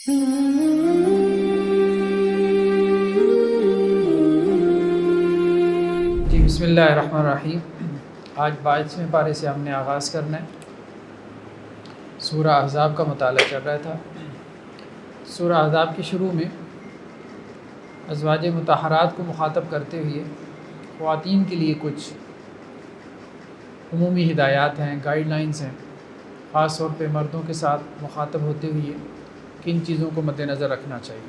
جی بسم اللہ الرحمن الرحیم۔ آج 22ویں پارے سے ہم نے آغاز کرنا ہے۔ سورہ احزاب کا مطالعہ چل رہا تھا۔ سورہ احزاب کی شروع میں ازواج مطہرات کو مخاطب کرتے ہوئے خواتین کے لیے کچھ عمومی ہدایات ہیں، گائیڈ لائنز ہیں، خاص طور پہ مردوں کے ساتھ مخاطب ہوتے ہوئے کن چیزوں کو مد نظر رکھنا چاہیے۔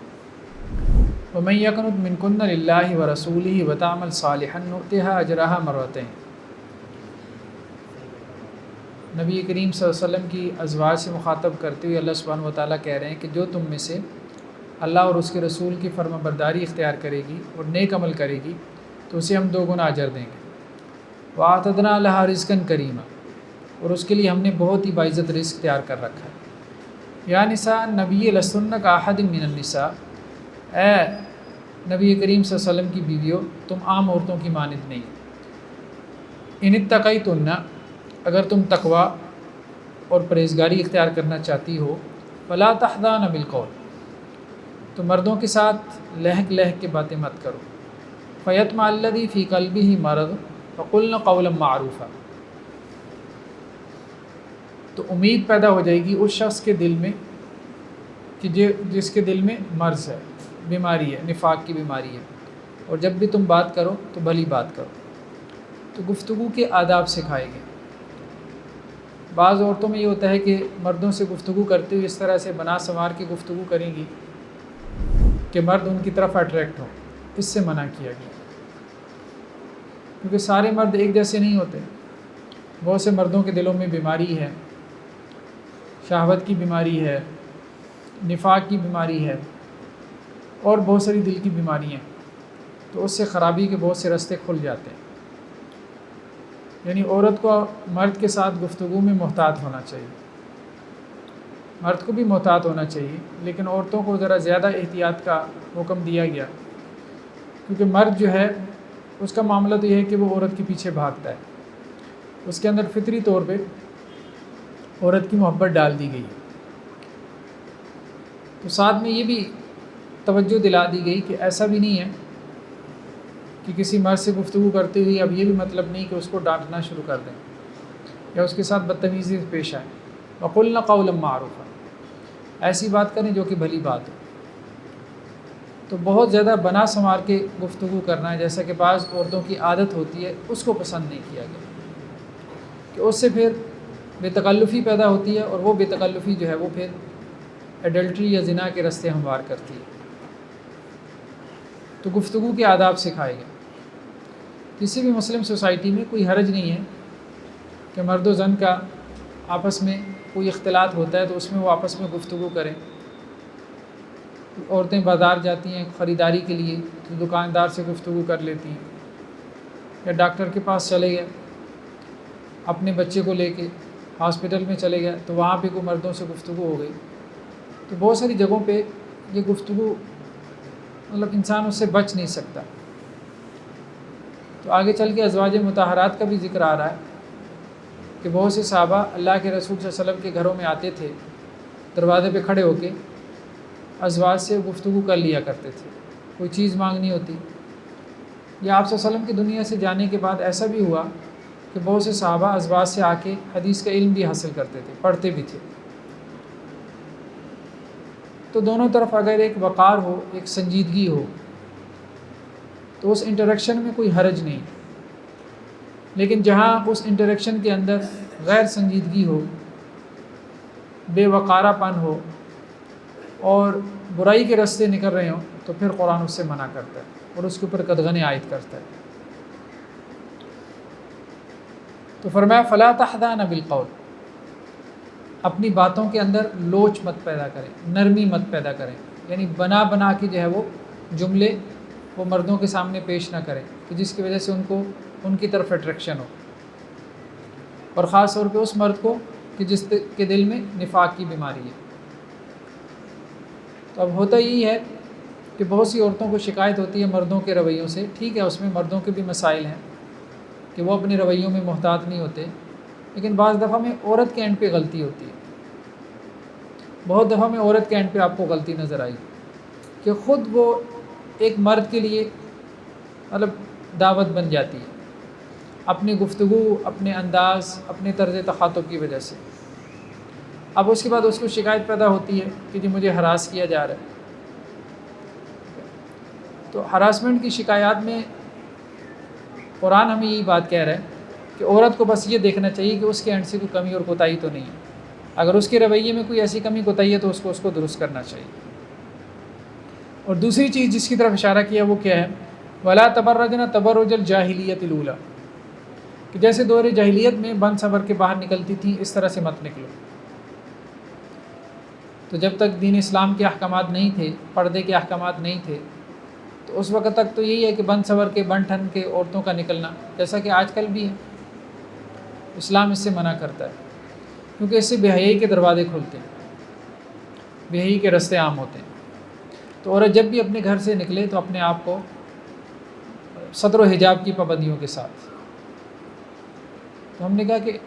وَمَن يَقْنُتْ مِنكُنَّ لِلَّهِ وَرَسُولِهِ وَتَعْمَلْ صَالِحًا نُؤْتِهَا أَجْرَهَا مرتين۔ نبی کریم صلی اللہ علیہ وسلم کی ازواج سے مخاطب کرتے ہوئے اللہ سبحانہ وتعالیٰ کہہ رہے ہیں کہ جو تم میں سے اللہ اور اس کے رسول کی فرما برداری اختیار کرے گی اور نیک عمل کرے گی تو اسے ہم 2 گنا اجر دیں گے۔ وَأَعْتَدْنَا لَهَا رِزْقًا كَرِيمًا، اور اس کے لیے ہم نے بہت ہی باعزت رزق تیار کر رکھا ہے۔ یا نساء النبی لستن کأحد من النساء، اے نبی کریم صلی اللہ علیہ وسلم کی بیویوں تم عام عورتوں کی مانند نہیں۔ ان اتقیتن، اگر تم تقوی اور پرہیزگاری اختیار کرنا چاہتی ہو، فلا تخضعن بالقول، تو مردوں کے ساتھ لہک لہک کے باتیں مت کرو۔ فیطمع الذی فی قلبہ مرض فقلن قولا معروفا، تو امید پیدا ہو جائے گی اس شخص کے دل میں کہ جس کے دل میں مرض ہے، بیماری ہے، نفاق کی بیماری ہے، اور جب بھی تم بات کرو تو بھلی بات کرو۔ تو گفتگو کے آداب سکھائے گئے۔ بعض عورتوں میں یہ ہوتا ہے کہ مردوں سے گفتگو کرتے ہوئے اس طرح سے بنا سنوار کے گفتگو کریں گی کہ مرد ان کی طرف اٹریکٹ ہو، اس سے منع کیا گیا، کیونکہ سارے مرد ایک جیسے نہیں ہوتے۔ بہت سے مردوں کے دلوں میں بیماری ہے، شہوت کی بیماری ہے، نفاق کی بیماری ہے، اور بہت ساری دل کی بیماری ہیں، تو اس سے خرابی کے بہت سے راستے کھل جاتے ہیں۔ یعنی عورت کو مرد کے ساتھ گفتگو میں محتاط ہونا چاہیے، مرد کو بھی محتاط ہونا چاہیے، لیکن عورتوں کو ذرا زیادہ احتیاط کا حکم دیا گیا، کیونکہ مرد جو ہے اس کا معاملہ تو یہ ہے کہ وہ عورت کے پیچھے بھاگتا ہے، اس کے اندر فطری طور پہ عورت کی محبت ڈال دی گئی۔ تو ساتھ میں یہ بھی توجہ دلا دی گئی کہ ایسا بھی نہیں ہے کہ کسی مرد سے گفتگو کرتے ہوئے اب یہ بھی مطلب نہیں کہ اس کو ڈانٹنا شروع کر دیں یا اس کے ساتھ بدتمیزی سے پیش آئیں۔ وَقُلْنَ قَوْلًا مَعْرُوفًا، ایسی بات کریں جو کہ بھلی بات ہو۔ تو بہت زیادہ بنا سنوار کے گفتگو کرنا ہے، جیسا کہ بعض عورتوں کی عادت ہوتی ہے، اس کو پسند نہیں کیا گیا، کہ اس سے پھر بے تکلفی پیدا ہوتی ہے، اور وہ بے تکلفی جو ہے وہ پھر ایڈلٹری یا زنا کے راستے ہموار کرتی ہے۔ تو گفتگو کے آداب سکھائے گئے۔ کسی بھی مسلم سوسائٹی میں کوئی حرج نہیں ہے کہ مرد و زن کا آپس میں کوئی اختلاط ہوتا ہے تو اس میں وہ آپس میں گفتگو کریں۔ عورتیں بازار جاتی ہیں خریداری کے لیے تو دکاندار سے گفتگو کر لیتی ہیں، یا ڈاکٹر کے پاس چلے گئے اپنے بچے کو لے کے، ہاسپٹل میں چلے گئے تو وہاں پہ کوئی مردوں سے گفتگو ہو گئی۔ تو بہت ساری جگہوں پہ یہ گفتگو مطلب انسان اس سے بچ نہیں سکتا۔ تو آگے چل کے ازواج مطہرات کا بھی ذکر آ رہا ہے کہ بہت سے صحابہ اللہ کے رسول صلی اللہ علیہ وسلم کے گھروں میں آتے تھے، دروازے پہ کھڑے ہو کے ازواج سے گفتگو کر لیا کرتے تھے، کوئی چیز مانگنی ہوتی، یا آپ صلی اللہ علیہ وسلم کی دنیا سے جانے کے بعد ایسا بھی ہوا کہ بہت سے صحابہ ازواج سے آ کے حدیث کا علم بھی حاصل کرتے تھے، پڑھتے بھی تھے۔ تو دونوں طرف اگر ایک وقار ہو، ایک سنجیدگی ہو، تو اس انٹریکشن میں کوئی حرج نہیں۔ لیکن جہاں اس انٹریکشن کے اندر غیر سنجیدگی ہو، بے وقارہ پن ہو اور برائی کے راستے نکل رہے ہوں، تو پھر قرآن اس سے منع کرتا ہے اور اس کے اوپر قدغنیں عائد کرتا ہے۔ تو فرمایا فلا تخضعن بالقول، اپنی باتوں کے اندر لوچ مت پیدا کریں، نرمی مت پیدا کریں، یعنی بنا بنا کے جو ہے وہ جملے وہ مردوں کے سامنے پیش نہ کریں کہ جس کی وجہ سے ان کو ان کی طرف اٹریکشن ہو، اور خاص طور پہ اس مرد کو کہ جس کے دل میں نفاق کی بیماری ہے۔ تو اب ہوتا یہی ہے کہ بہت سی عورتوں کو شکایت ہوتی ہے مردوں کے رویوں سے۔ ٹھیک ہے، اس میں مردوں کے بھی مسائل ہیں کہ وہ اپنے رویوں میں محتاط نہیں ہوتے، لیکن بعض دفعہ میں عورت کے اینڈ پہ غلطی ہوتی ہے بہت دفعہ میں عورت کے اینڈ پہ آپ کو غلطی نظر آئی کہ خود وہ ایک مرد کے لیے مطلب دعوت بن جاتی ہے اپنی گفتگو، اپنے انداز، اپنے طرز تخاطب کی وجہ سے۔ اب اس کے بعد اس کو شکایت پیدا ہوتی ہے کہ جی مجھے ہراس کیا جا رہا ہے۔ تو ہراسمنٹ کی شکایات میں قرآن ہمیں یہی بات کہہ رہا ہے کہ عورت کو بس یہ دیکھنا چاہیے کہ اس کے اینڈ سے کوئی کمی اور کوتاہی تو نہیں ہے۔ اگر اس کے رویے میں کوئی ایسی کمی کوتاہی ہے تو اس کو درست کرنا چاہیے۔ اور دوسری چیز جس کی طرف اشارہ کیا وہ کیا ہے، ولا تبرجن تبرج الجاہلیت الاولی، کہ جیسے دور جاہلیت میں بن سنور کے باہر نکلتی تھیں اس طرح سے مت نکلو۔ تو جب تک دین اسلام کے احکامات نہیں تھے، پردے کے احکامات نہیں تھے، تو اس وقت تک تو یہی ہے کہ بن سنور کے، بن ٹھن کے عورتوں کا نکلنا، جیسا کہ آج کل بھی ہے۔ اسلام اس سے منع کرتا ہے کیونکہ اس سے بے حیائی کے دروازے کھلتے ہیں، بے حیائی کے رستے عام ہوتے ہیں۔ تو عورت جب بھی اپنے گھر سے نکلے تو اپنے آپ کو ستر و حجاب کی پابندیوں کے ساتھ، تو ہم نے کہا کہ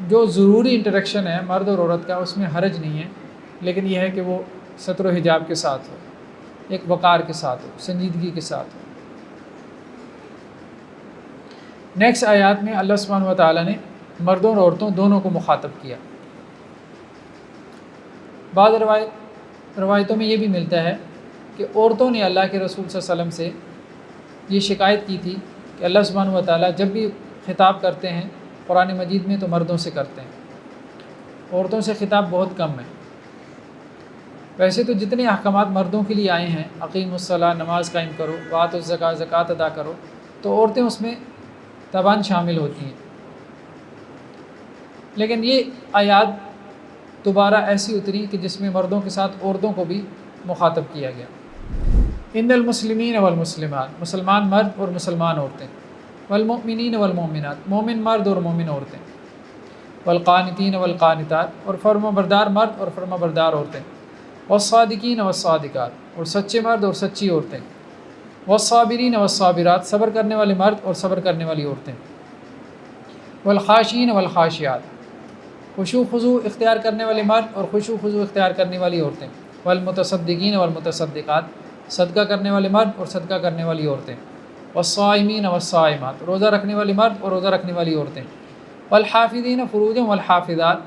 جو ضروری انٹریکشن ہے مرد اور عورت کا اس میں حرج نہیں ہے، لیکن یہ ہے کہ وہ ستر و حجاب کے ساتھ ہو، ایک وقار کے ساتھ ہو، سنجیدگی کے ساتھ ہو۔ نیکسٹ آیات میں اللہ سبحانہ و تعالیٰ نے مردوں اور عورتوں دونوں کو مخاطب کیا۔ بعض روایتوں میں یہ بھی ملتا ہے کہ عورتوں نے اللہ کے رسول صلی اللہ علیہ وسلم سے یہ شکایت کی تھی کہ اللہ سبحانہ و تعالیٰ جب بھی خطاب کرتے ہیں قرآن مجید میں تو مردوں سے کرتے ہیں، عورتوں سے خطاب بہت کم ہے۔ ویسے تو جتنے احکامات مردوں کے لیے آئے ہیں، اقیم الصلاۃ، نماز قائم کرو، وآتوا الزکوٰۃ، زکوٰۃ ادا کرو، تو عورتیں اس میں تباً شامل ہوتی ہیں۔ لیکن یہ آیات دوبارہ ایسی اتری کہ جس میں مردوں کے ساتھ عورتوں کو بھی مخاطب کیا گیا۔ ان المسلمین والمسلمات، مسلمان مرد اور مسلمان عورتیں، والمؤمنین والمؤمنات، مومن مرد اور مومن عورتیں، والقانتین والقانتات، اور فرما بردار مرد اور فرما بردار عورتیں، والصادقین والصادقات، اور سچے مرد اور سچی عورتیں، والصابرین والصابرات، صبر کرنے والے مرد اور صبر کرنے والی عورتیں، والخاشعین والخاشعات، خشوع خضوع اختیار کرنے والے مرد اور خشوع خضوع اختیار کرنے والی عورتیں، والمتصدقین والمتصدقات، صدقہ کرنے والے مرد اور صدقہ کرنے والی عورتیں، والصائمین والصائمات، روزہ رکھنے والے مرد اور روزہ رکھنے والی عورتیں، والحافظین فروجهم والحافظات،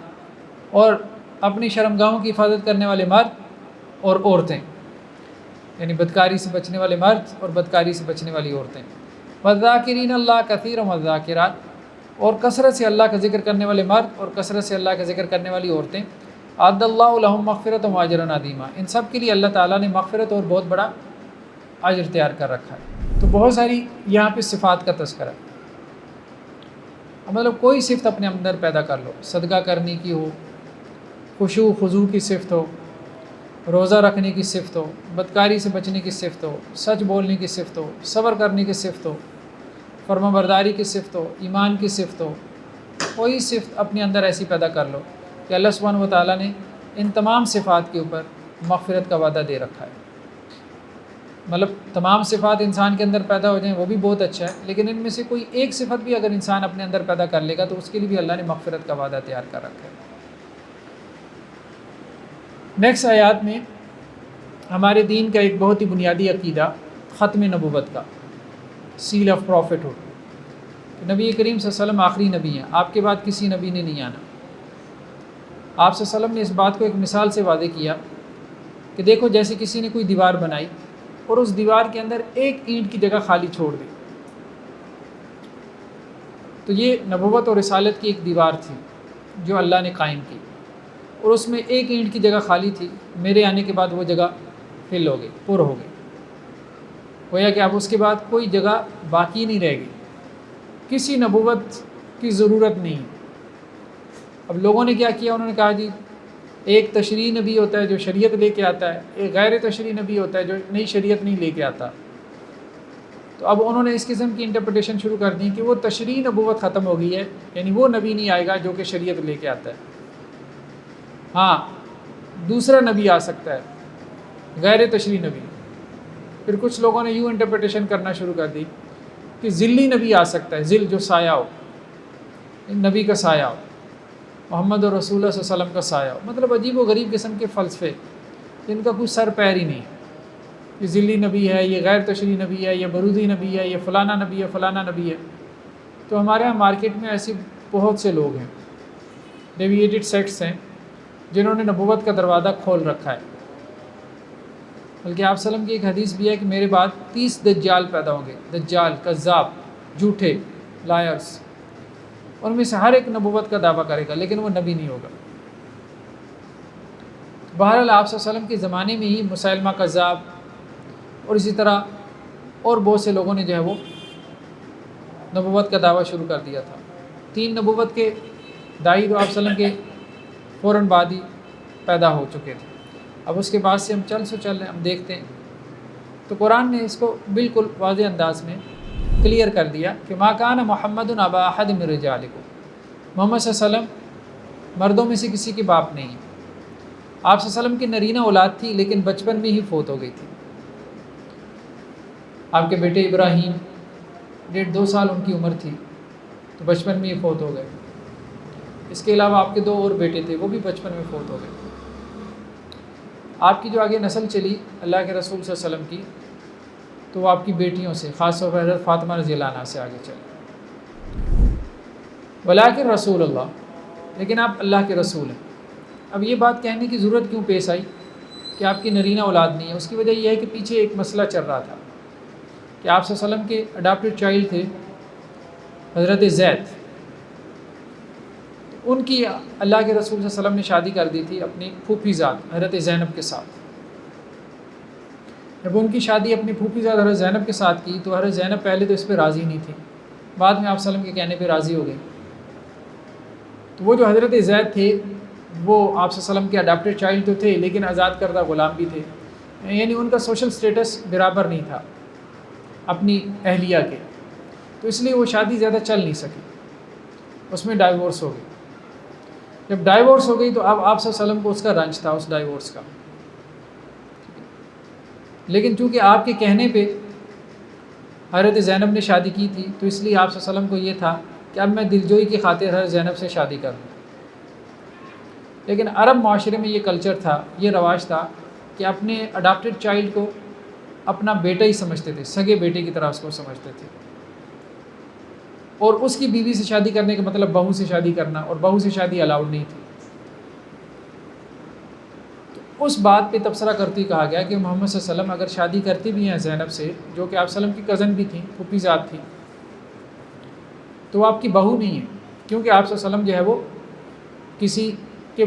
اور اپنی شرمگاہوں کی حفاظت کرنے والے مرد اور عورتیں، یعنی بدکاری سے بچنے والے مرد اور بدکاری سے بچنے والی عورتیں، والذاکرین اللہ کثیرا والذاکرات، اور کثرت سے اللہ کا ذکر کرنے والے مرد اور کثرت سے اللہ کا ذکر کرنے والی عورتیں، اعد اللہ لہم مغفرۃ و اجرا عظیما، ان سب کے لیے اللہ تعالیٰ نے مغفرت اور بہت بڑا اجر تیار کر رکھا ہے۔ تو بہت ساری یہاں پہ صفات کا تذکرہ ہے، مطلب کوئی صفت اپنے اندر پیدا کر لو، صدقہ کرنے کی ہو، خشوع خضوع کی صفت ہو، روزہ رکھنے کی صفت ہو، بدکاری سے بچنے کی صفت ہو، سچ بولنے کی صفت ہو، صبر کرنے کی صفت ہو، فرما برداری کی صفت ہو، ایمان کی صفت ہو، کوئی صفت اپنے اندر ایسی پیدا کر لو کہ اللہ سبحانہ و تعالیٰ نے ان تمام صفات کے اوپر مغفرت کا وعدہ دے رکھا ہے۔ مطلب تمام صفات انسان کے اندر پیدا ہو جائیں وہ بھی بہت اچھا ہے، لیکن ان میں سے کوئی ایک صفت بھی اگر انسان اپنے اندر پیدا کر لے گا تو اس کے لیے بھی اللہ نے مغفرت کا وعدہ تیار کر رکھا ہے۔ نیکسٹ آیات میں ہمارے دین کا ایک بہت ہی بنیادی عقیدہ ختم نبوت کا، سیل آف پروفٹ ہو، نبی کریم صلی اللہ علیہ وسلم آخری نبی ہیں، آپ کے بعد کسی نبی نے نہیں آنا۔ آپ صلی اللہ علیہ وسلم نے اس بات کو ایک مثال سے واضح کیا کہ دیکھو جیسے کسی نے کوئی دیوار بنائی اور اس دیوار کے اندر ایک اینٹ کی جگہ خالی چھوڑ دی، تو یہ نبوت اور رسالت کی ایک دیوار تھی جو اللہ نے قائم کی، اور اس میں ایک اینٹ کی جگہ خالی تھی، میرے آنے کے بعد وہ جگہ فل ہو گئی، پر ہو گئی، گویا کہ اب اس کے بعد کوئی جگہ باقی نہیں رہ گئی، کسی نبوت کی ضرورت نہیں۔ اب لوگوں نے کیا کیا، انہوں نے کہا جی ایک تشریعی نبی ہوتا ہے جو شریعت لے کے آتا ہے، ایک غیر تشریعی نبی ہوتا ہے جو نئی شریعت نہیں لے کے آتا۔ تو اب انہوں نے اس قسم کی انٹرپریٹیشن شروع کر دی کہ وہ تشریعی نبوت ختم ہو گئی ہے، یعنی وہ نبی نہیں آئے گا جو کہ شریعت لے کے آتا ہے، ہاں دوسرا نبی آ سکتا ہے، غیر تشریعی نبی۔ پھر کچھ لوگوں نے یوں انٹرپریٹیشن کرنا شروع کر دی کہ ذلی نبی آ سکتا ہے، ذل جو سایہ ہو، نبی کا سایہ ہو، محمد رسول اللہ صلی اللہ علیہ وسلم کا سایہ ہو، مطلب عجیب و غریب قسم کے فلسفے جن کا کوئی سر پیر ہی نہیں ہے، یہ ذلی نبی ہے، یہ غیر تشریح نبی ہے، یہ برودی نبی ہے، یہ فلانا نبی ہے، فلانا نبی ہے۔ تو ہمارے ہاں مارکیٹ میں ایسی بہت سے لوگ ہیں، ڈیویٹڈ سیکٹس ہیں جنہوں نے نبوت کا دروازہ کھول رکھا ہے۔ بلکہ آپ وسلم کی ایک حدیث بھی ہے کہ میرے بعد 30 دجال پیدا ہوں گے، دجال، کذاب، جھوٹے، لائرز، ان میں سے ہر ایک نبوت کا دعویٰ کرے گا لیکن وہ نبی نہیں ہوگا۔ بہرحال آپ صلی اللہ علیہ وسلم کے زمانے میں ہی مسیلمہ کذاب اور اسی طرح اور بہت سے لوگوں نے جو ہے وہ نبوت کا دعویٰ شروع کر دیا تھا۔ 3 نبوت کے داعی تو آپ صلی اللہ علیہ وسلم کے فوراً بعد ہی پیدا ہو چکے تھے۔ اب اس کے بعد سے ہم چل رہے ہیں، ہم دیکھتے ہیں تو قرآن نے اس کو بالکل واضح انداز میں کلیئر کر دیا کہ ما کان محمد ابا احد من رجالکم، محمد صلی اللہ علیہ وسلم مردوں میں سے کسی کے باپ نہیں ہے۔ آپ صلی اللہ علیہ وسلم کی نرینہ اولاد تھی لیکن بچپن میں ہی فوت ہو گئی تھی۔ آپ کے بیٹے ابراہیم 1.5-2 سال ان کی عمر تھی تو بچپن میں ہی فوت ہو گئے۔ اس کے علاوہ آپ کے 2 اور بیٹے تھے، وہ بھی بچپن میں فوت ہو گئے۔ آپ کی جو آگے نسل چلی اللہ کے رسول صلی اللہ علیہ وسلم کی، تو وہ آپ کی بیٹیوں سے، خاص طور پر حضرت فاطمہ رضی اللہ عنہا سے آگے چلے۔ ولیکن رسول اللہ، لیکن آپ اللہ کے رسول ہیں۔ اب یہ بات کہنے کی ضرورت کیوں پیش آئی کہ آپ کی نرینہ اولاد نہیں ہے؟ اس کی وجہ یہ ہے کہ پیچھے ایک مسئلہ چل رہا تھا کہ آپ صلی اللہ علیہ وسلم کے اڈاپٹڈ چائلڈ تھے حضرت زید، ان کی اللہ کے رسول صلی اللہ علیہ وسلم نے شادی کر دی تھی اپنی پھوپھی زاد حضرت زینب کے ساتھ۔ جب ان کی شادی اپنی پھوپھی زاد حضرت زینب کے ساتھ کی تو حضرت زینب پہلے تو اس پہ راضی نہیں تھی، بعد میں آپ صلی اللہ علیہ وسلم کے کہنے پہ راضی ہو گئی۔ تو وہ جو حضرت زید تھے وہ آپ صلی اللہ علیہ وسلم کے اڈاپٹڈ چائلڈ تو تھے لیکن آزاد کردہ غلام بھی تھے، یعنی ان کا سوشل سٹیٹس برابر نہیں تھا اپنی اہلیہ کے، تو اس لیے وہ شادی زیادہ چل نہیں سکی، اس میں ڈائیورس ہو گئی۔ جب ڈائیورس ہو گئی تو اب آپ صلی اللہ علیہ وسلم کو اس کا رنج تھا، اس ڈائیورس کا، لیکن چونکہ آپ کے کہنے پہ حضرت زینب نے شادی کی تھی تو اس لیے آپ صلی اللہ علیہ وسلم کو یہ تھا کہ اب میں دلجوئی کی خاطر حضرت زینب سے شادی کر لوں۔ لیکن عرب معاشرے میں یہ کلچر تھا، یہ رواج تھا کہ اپنے اڈاپٹڈ چائلڈ کو اپنا بیٹا ہی سمجھتے تھے، سگے بیٹے کی طرح اس کو سمجھتے تھے، اور اس کی بیوی سے شادی کرنے کا مطلب بہو سے شادی کرنا، اور بہو سے شادی الاؤڈ نہیں تھی۔ تو اس بات پہ تبصرہ کرتے کہا گیا کہ محمد صلی اللہ علیہ وسلم اگر شادی کرتے بھی ہیں زینب سے، جو کہ آپ صلی اللہ علیہ وسلم کی کزن بھی تھیں، پھوپھی زاد تھی، تو وہ آپ کی بہو نہیں ہے، کیونکہ آپ صلی اللہ علیہ وسلم جو ہے وہ کسی کے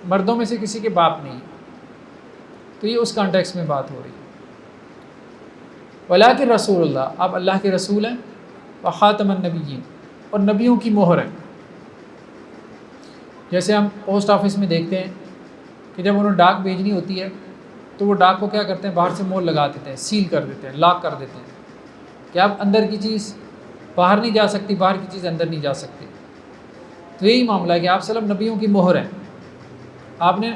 مردوں میں سے کسی کے باپ نہیں ہے۔ تو یہ اس کانٹیکس میں بات ہو رہی ہے۔ ولیکن رسول اللہ، آپ اللہ کے رسول ہیں، وخاتم النبیین، اور نبیوں کی مہر ہیں۔ جیسے ہم پوسٹ آفس میں دیکھتے ہیں کہ جب انہوں ڈاک بھیجنی ہوتی ہے تو وہ ڈاک کو کیا کرتے ہیں، باہر سے مور لگا دیتے ہیں، سیل کر دیتے ہیں، لاک کر دیتے ہیں کہ اب اندر کی چیز باہر نہیں جا سکتی، باہر کی چیز اندر نہیں جا سکتی۔ تو یہی معاملہ ہے کہ آپ صلی اللہ علیہ وسلم نبیوں کی مہر ہیں، آپ نے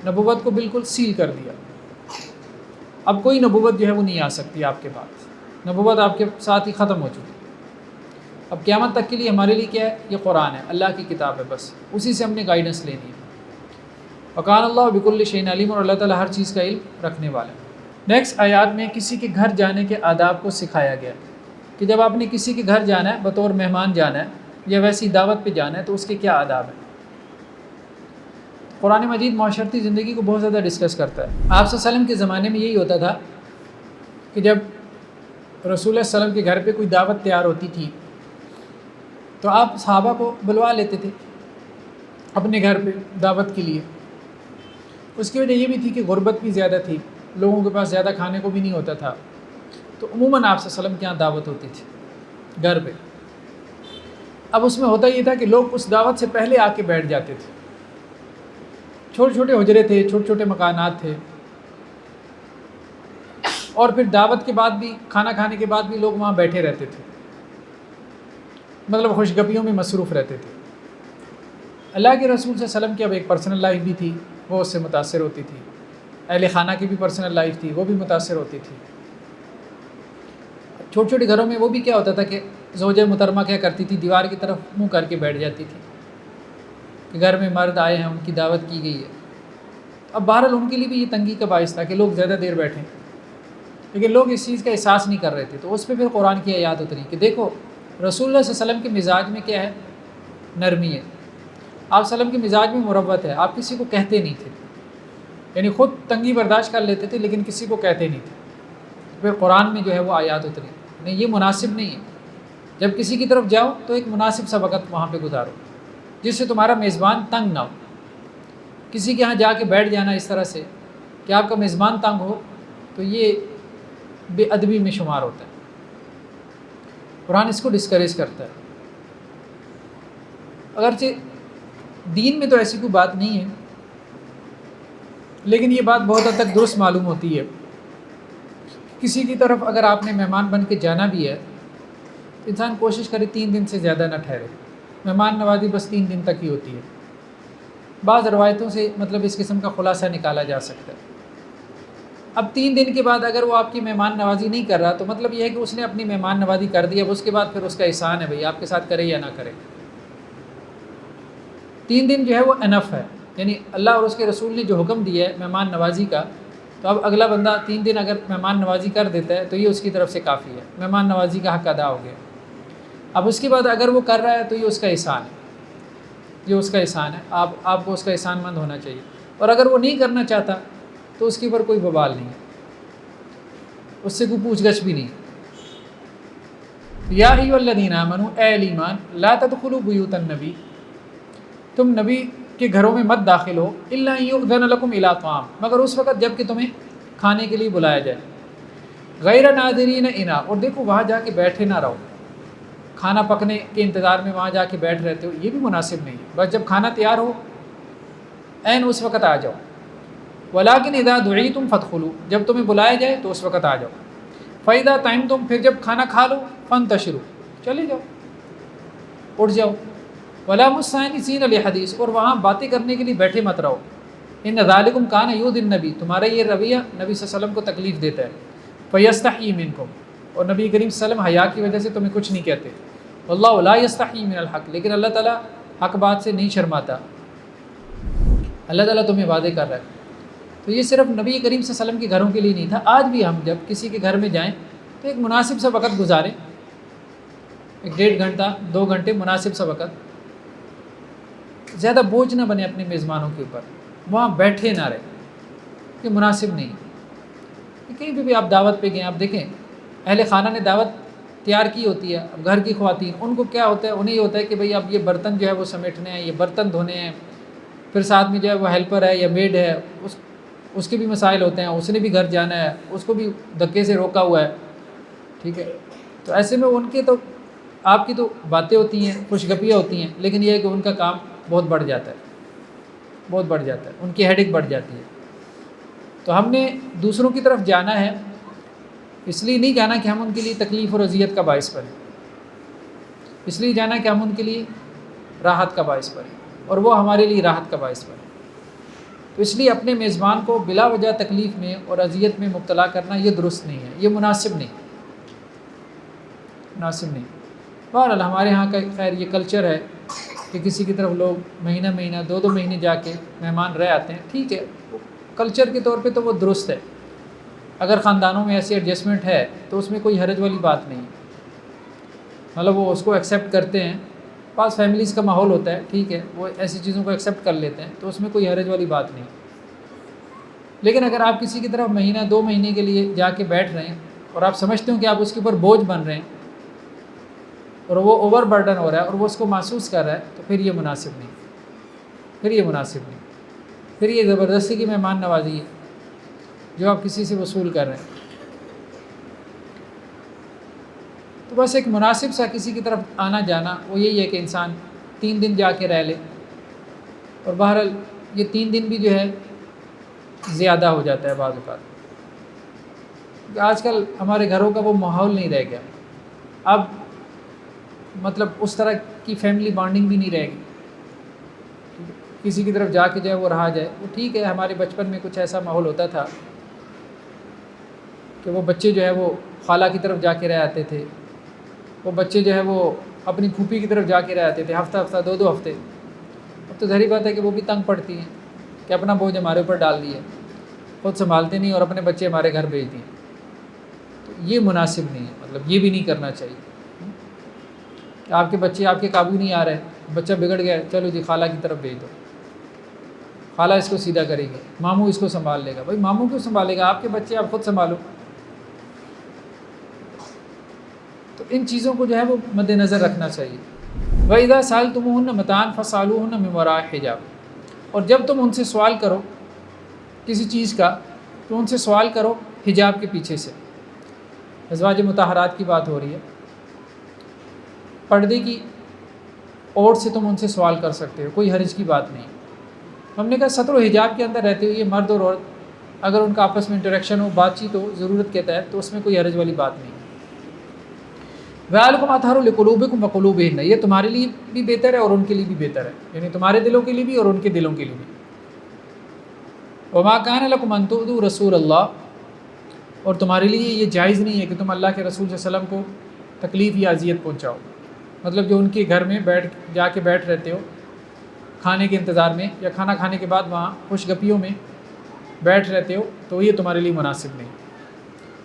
نبوت کو بالکل سیل کر دیا۔ اب کوئی نبوت جو ہے وہ نہیں آ سکتی آپ کے بعد، نبوت آپ کے ساتھ ہی ختم ہو چکی۔ اب قیامت تک کے لیے ہمارے لیے کیا ہے؟ یہ قرآن ہے، اللہ کی کتاب ہے، بس اسی سے ہم نے گائیڈنس لینی ہے۔ وکان اللہ بکل شیء علیم، اور اللہ تعالیٰ ہر چیز کا علم رکھنے والا ہے۔ نیکسٹ آیات میں کسی کے گھر جانے کے آداب کو سکھایا گیا کہ جب آپ نے کسی کے گھر جانا ہے، بطور مہمان جانا ہے یا ویسی دعوت پہ جانا ہے، تو اس کے کیا آداب ہیں۔ قرآن مجید معاشرتی زندگی کو بہت زیادہ ڈسکس کرتا ہے۔ آپ صلی اللہ علیہ وسلم کے زمانے میں یہی ہوتا تھا کہ جب رسول اللہ صلی اللہ علیہ وسلم کے گھر پہ کوئی دعوت تیار ہوتی تھی تو آپ صحابہ کو بلوا لیتے تھے اپنے گھر پہ دعوت کے لیے۔ اس کی وجہ یہ بھی تھی کہ غربت بھی زیادہ تھی، لوگوں کے پاس زیادہ کھانے کو بھی نہیں ہوتا تھا، تو عموماً آپ صلی اللہ علیہ وسلم کے یہاں دعوت ہوتی تھی گھر پہ۔ اب اس میں ہوتا یہ تھا کہ لوگ اس دعوت سے پہلے آ کے بیٹھ جاتے تھے، چھوٹے چھوٹے حجرے تھے، چھوٹے چھوٹے مکانات تھے، اور پھر دعوت کے بعد بھی، کھانا کھانے کے بعد بھی لوگ وہاں بیٹھے رہتے تھے، مطلب خوشگپیوں میں مصروف رہتے تھے۔ اللہ کے رسول صلی اللہ علیہ وسلم کی اب ایک پرسنل لائف بھی تھی، وہ اس سے متاثر ہوتی تھی، اہل خانہ کی بھی پرسنل لائف تھی، وہ بھی متاثر ہوتی تھی۔ چھوٹے چھوٹے گھروں میں وہ بھی کیا ہوتا تھا کہ زوجہ محترمہ کیا کرتی تھی، دیوار کی طرف منہ کر کے بیٹھ جاتی تھی، کہ گھر میں مرد آئے ہیں، ان کی دعوت کی گئی ہے. اب بہرحال ان کے لیے بھی یہ تنگی کا باعث تھا کہ لوگ زیادہ دیر بیٹھیں، لیکن لوگ اس چیز کا احساس نہیں کر رہے تھے. تو اس پہ پھر قرآن کی آیات اتری کہ دیکھو رسول اللہ صلی اللہ علیہ وسلم کے مزاج میں کیا ہے، نرمی ہے. آپ صلی اللہ علیہ وسلم کے مزاج میں مروت ہے، آپ کسی کو کہتے نہیں تھے، یعنی خود تنگی برداشت کر لیتے تھے لیکن کسی کو کہتے نہیں تھے. پھر قرآن میں جو ہے وہ آیات اتری، نہیں یہ مناسب نہیں ہے. جب کسی کی طرف جاؤ تو ایک مناسب سا وقت وہاں پہ گزارو جس سے تمہارا میزبان تنگ نہ ہو. کسی کے ہاں جا کے بیٹھ جانا اس طرح سے کہ آپ کا میزبان تنگ ہو تو یہ بے ادبی میں شمار ہوتا ہے. قرآن اس کو ڈسکریج کرتا ہے. اگرچہ دین میں تو ایسی کوئی بات نہیں ہے، لیکن یہ بات بہت حد تک درست معلوم ہوتی ہے. کسی کی طرف اگر آپ نے مہمان بن کے جانا بھی ہے تو انسان کوشش کرے 3 دن سے زیادہ نہ ٹھہرے. مہمان نوازی بس 3 دن تک ہی ہوتی ہے. بعض روایتوں سے مطلب اس قسم کا خلاصہ نکالا جا سکتا ہے. اب 3 دن کے بعد اگر وہ آپ کی مہمان نوازی نہیں کر رہا تو مطلب یہ ہے کہ اس نے اپنی مہمان نوازی کر دی. اب اس کے بعد پھر اس کا احسان ہے بھئی آپ کے ساتھ کرے یا نہ کرے. 3 دن جو ہے وہ انف ہے، یعنی اللہ اور اس کے رسول نے جو حکم دیا ہے مہمان نوازی کا، تو اب اگلا بندہ 3 دن اگر مہمان نوازی کر دیتا ہے تو یہ اس کی طرف سے کافی ہے، مہمان نوازی کا حق ادا ہو گیا. اب اس کے بعد اگر وہ کر رہا ہے تو یہ اس کا احسان ہے، یہ اس کا احسان ہے. آپ کو اس کا احسان مند ہونا چاہیے. اور اگر وہ نہیں کرنا چاہتا تو اس کے اوپر کوئی وبال نہیں ہے، اس سے کوئی پوچھ گچھ بھی نہیں. یا ایھا الذین آمنوا، اے ایمان، لا تدخلوا بیوت النبی، تم نبی کے گھروں میں مت داخل ہو، الا ان یؤذن لکم الی طعام، مگر اس وقت جب کہ تمہیں کھانے کے لیے بلایا جائے. غیر ناظرین اناء، اور دیکھو وہاں جا کے بیٹھے نہ رہو، کھانا پکنے کے انتظار میں وہاں جا کے بیٹھ رہتے ہو، یہ بھی مناسب نہیں. بس جب کھانا تیار ہو عین اس وقت آ جاؤ. ولیکن اذا دعیتم فادخلوا، جب تمہیں بلایا جائے تو اس وقت آ جاؤ. فاذا طعمتم، پھر جب کھانا کھا لو، فانتشروا، چلے جاؤ، اٹھ جاؤ. ولا مستانسین لحدیث، اور وہاں باتیں کرنے کے لیے بیٹھے مت رہو. ان ذالکم کان یؤذی النبی، تمہارا یہ رویہ نبی صلی اللہ علیہ وسلم کو تکلیف دیتا ہے. فیستحیی منکم، اور نبی کریم صلی اللہ علیہ وسلم حیا کی وجہ سے تمہیں کچھ نہیں کہتے. واللہ لا یستحیی من الحق، لیکن اللہ تعالیٰ حق بات سے نہیں شرماتا. اللہ تعالیٰ تمہیں وعدے کر رہا ہے. تو یہ صرف نبی کریم صلی اللہ علیہ وسلم کے گھروں کے لیے نہیں تھا، آج بھی ہم جب کسی کے گھر میں جائیں تو ایک مناسب سا وقت گزاریں، 1.5 گھنٹہ 2 گھنٹے مناسب سا وقت. زیادہ بوجھ نہ بنے اپنے میزبانوں کے اوپر، وہاں بیٹھے نہ رہے، یہ مناسب نہیں. کہیں پہ بھی آپ دعوت پہ گئے، آپ دیکھیں اہل خانہ نے دعوت تیار کی ہوتی ہے. اب گھر کی خواتین، ان کو کیا ہوتا ہے، انہیں یہ ہوتا ہے کہ بھئی اب یہ برتن جو ہے وہ سمیٹنے ہیں، یہ برتن دھونے ہیں، پھر ساتھ میں جو ہے وہ ہیلپر ہے یا میڈ ہے، اس کے بھی مسائل ہوتے ہیں، اس نے بھی گھر جانا ہے، اس کو بھی دھکے سے روکا ہوا ہے. ٹھیک ہے، تو ایسے میں ان کے تو آپ کی تو باتیں ہوتی ہیں، خوش گپیاں ہوتی ہیں، لیکن یہ ہے کہ ان کا کام بہت بڑھ جاتا ہے، بہت بڑھ جاتا ہے، ان کی ہیڈک بڑھ جاتی ہے. تو ہم نے دوسروں کی طرف جانا ہے، اس لیے نہیں جانا کہ ہم ان کے لیے تکلیف اور اذیت کا باعث بنیں، اس لیے جانا کہ ہم ان کے لیے راحت کا باعث بنیں اور وہ ہمارے لیے راحت کا باعث بنیں. تو اس لیے اپنے میزبان کو بلا وجہ تکلیف میں اور اذیت میں مبتلا کرنا یہ درست نہیں ہے، یہ مناسب نہیں، مناسب نہیں. بہرحال ہمارے ہاں کا خیر یہ کلچر ہے کہ کسی کی طرف لوگ مہینہ مہینہ 2 مہینے جا کے مہمان رہ آتے ہیں. ٹھیک ہے، کلچر کے طور پہ تو وہ درست ہے. اگر خاندانوں میں ایسی ایڈجسٹمنٹ ہے تو اس میں کوئی حرج والی بات نہیں، مطلب وہ اس کو ایکسیپٹ کرتے ہیں. پاس فیملیز کا ماحول ہوتا ہے، ٹھیک ہے، وہ ایسی چیزوں کو ایکسیپٹ کر لیتے ہیں، تو اس میں کوئی حرج والی بات نہیں. لیکن اگر آپ کسی کی طرف مہینہ 2 مہینے کے لیے جا کے بیٹھ رہے ہیں اور آپ سمجھتے ہو کہ آپ اس کے اوپر بوجھ بن رہے ہیں اور وہ اوور برڈن ہو رہا ہے اور وہ اس کو محسوس کر رہا ہے، تو پھر یہ مناسب نہیں، پھر یہ مناسب نہیں، پھر یہ زبردستی کی مہمان نوازی ہے جو آپ کسی سے وصول کر رہے ہیں. تو بس ایک مناسب سا کسی کی طرف آنا جانا، وہ یہی ہے کہ انسان 3 دن جا کے رہ لے. اور بہرحال یہ 3 دن بھی جو ہے زیادہ ہو جاتا ہے بعض اوقات، کیونکہ آج کل ہمارے گھروں کا وہ ماحول نہیں رہ گیا. اب مطلب اس طرح کی فیملی بانڈنگ بھی نہیں رہے گی. کسی کی طرف جا کے جو ہے وہ رہا جائے، وہ ٹھیک ہے. ہمارے بچپن میں کچھ ایسا ماحول ہوتا تھا کہ وہ بچے جو ہے وہ خالہ کی طرف جا کے رہ آتے تھے، وہ بچے جو ہے وہ اپنی پھوپھی کی طرف جا کے رہ آتے تھے ہفتہ 2 ہفتے. اب تو ظاہری بات ہے کہ وہ بھی تنگ پڑتی ہیں کہ اپنا بوجھ ہمارے اوپر ڈال دیا، خود سنبھالتے نہیں اور اپنے بچے ہمارے گھر بھیج دیے، تو یہ مناسب نہیں ہے، مطلب یہ بھی نہیں کرنا چاہیے کہ آپ کے بچے آپ کے قابو نہیں آ رہے، بچہ بگڑ گیا، چلو جی خالہ کی طرف بھیج دو، خالہ اس کو سیدھا کرے گی، ماموں اس کو سنبھال لے گا۔ بھائی ماموں کیوں سنبھالے گا؟ آپ کے بچے آپ خود سنبھالو۔ تو ان چیزوں کو جو ہے وہ مد نظر رکھنا چاہیے۔ وَإِذَا سَأَلْتُمُوهُنَّ مَتَاعًا فَاسْأَلُوهُنَّ مِنْ وَرَاءِ حِجَابٍ، اور جب تم ان سے سوال کرو کسی چیز کا تو ان سے سوال کرو حجاب کے پیچھے سے۔ ازواج مطہرات کی بات ہو رہی ہے، پردے کی اور سے تم ان سے سوال کر سکتے ہو، کوئی حرج کی بات نہیں۔ ہم نے کہا ستر و حجاب کے اندر رہتے ہوئے یہ مرد اور عورت اگر ان کا آپس میں انٹریکشن ہو، بات چیت ہو ضرورت کے تحت، تو اس میں کوئی حرج والی بات نہیں۔ وَذَلِكُمْ أَطْهَرُ لِقُلُوبِكُمْ وَقُلُوبِهِنَّ، یہ تمہارے لیے بھی بہتر ہے اور ان کے لیے بھی بہتر ہے، یعنی تمہارے دلوں کے لیے بھی اور ان کے دلوں کے لیے بھی۔ وَمَا كَانَ لَكُمْ أَن تُؤْذُوا رَسُولَ اللَّهِ، اور تمہارے لیے یہ جائز نہیں ہے کہ تم اللہ کے رسول صلی اللہ علیہ وسلم کو تکلیف یا اذیت پہنچاؤ، مطلب جو ان کے گھر میں جا کے بیٹھ رہتے ہو کھانے کے انتظار میں، یا کھانا کھانے کے بعد وہاں خوش گپیوں میں بیٹھ رہتے ہو، تو یہ تمہارے لیے مناسب نہیں،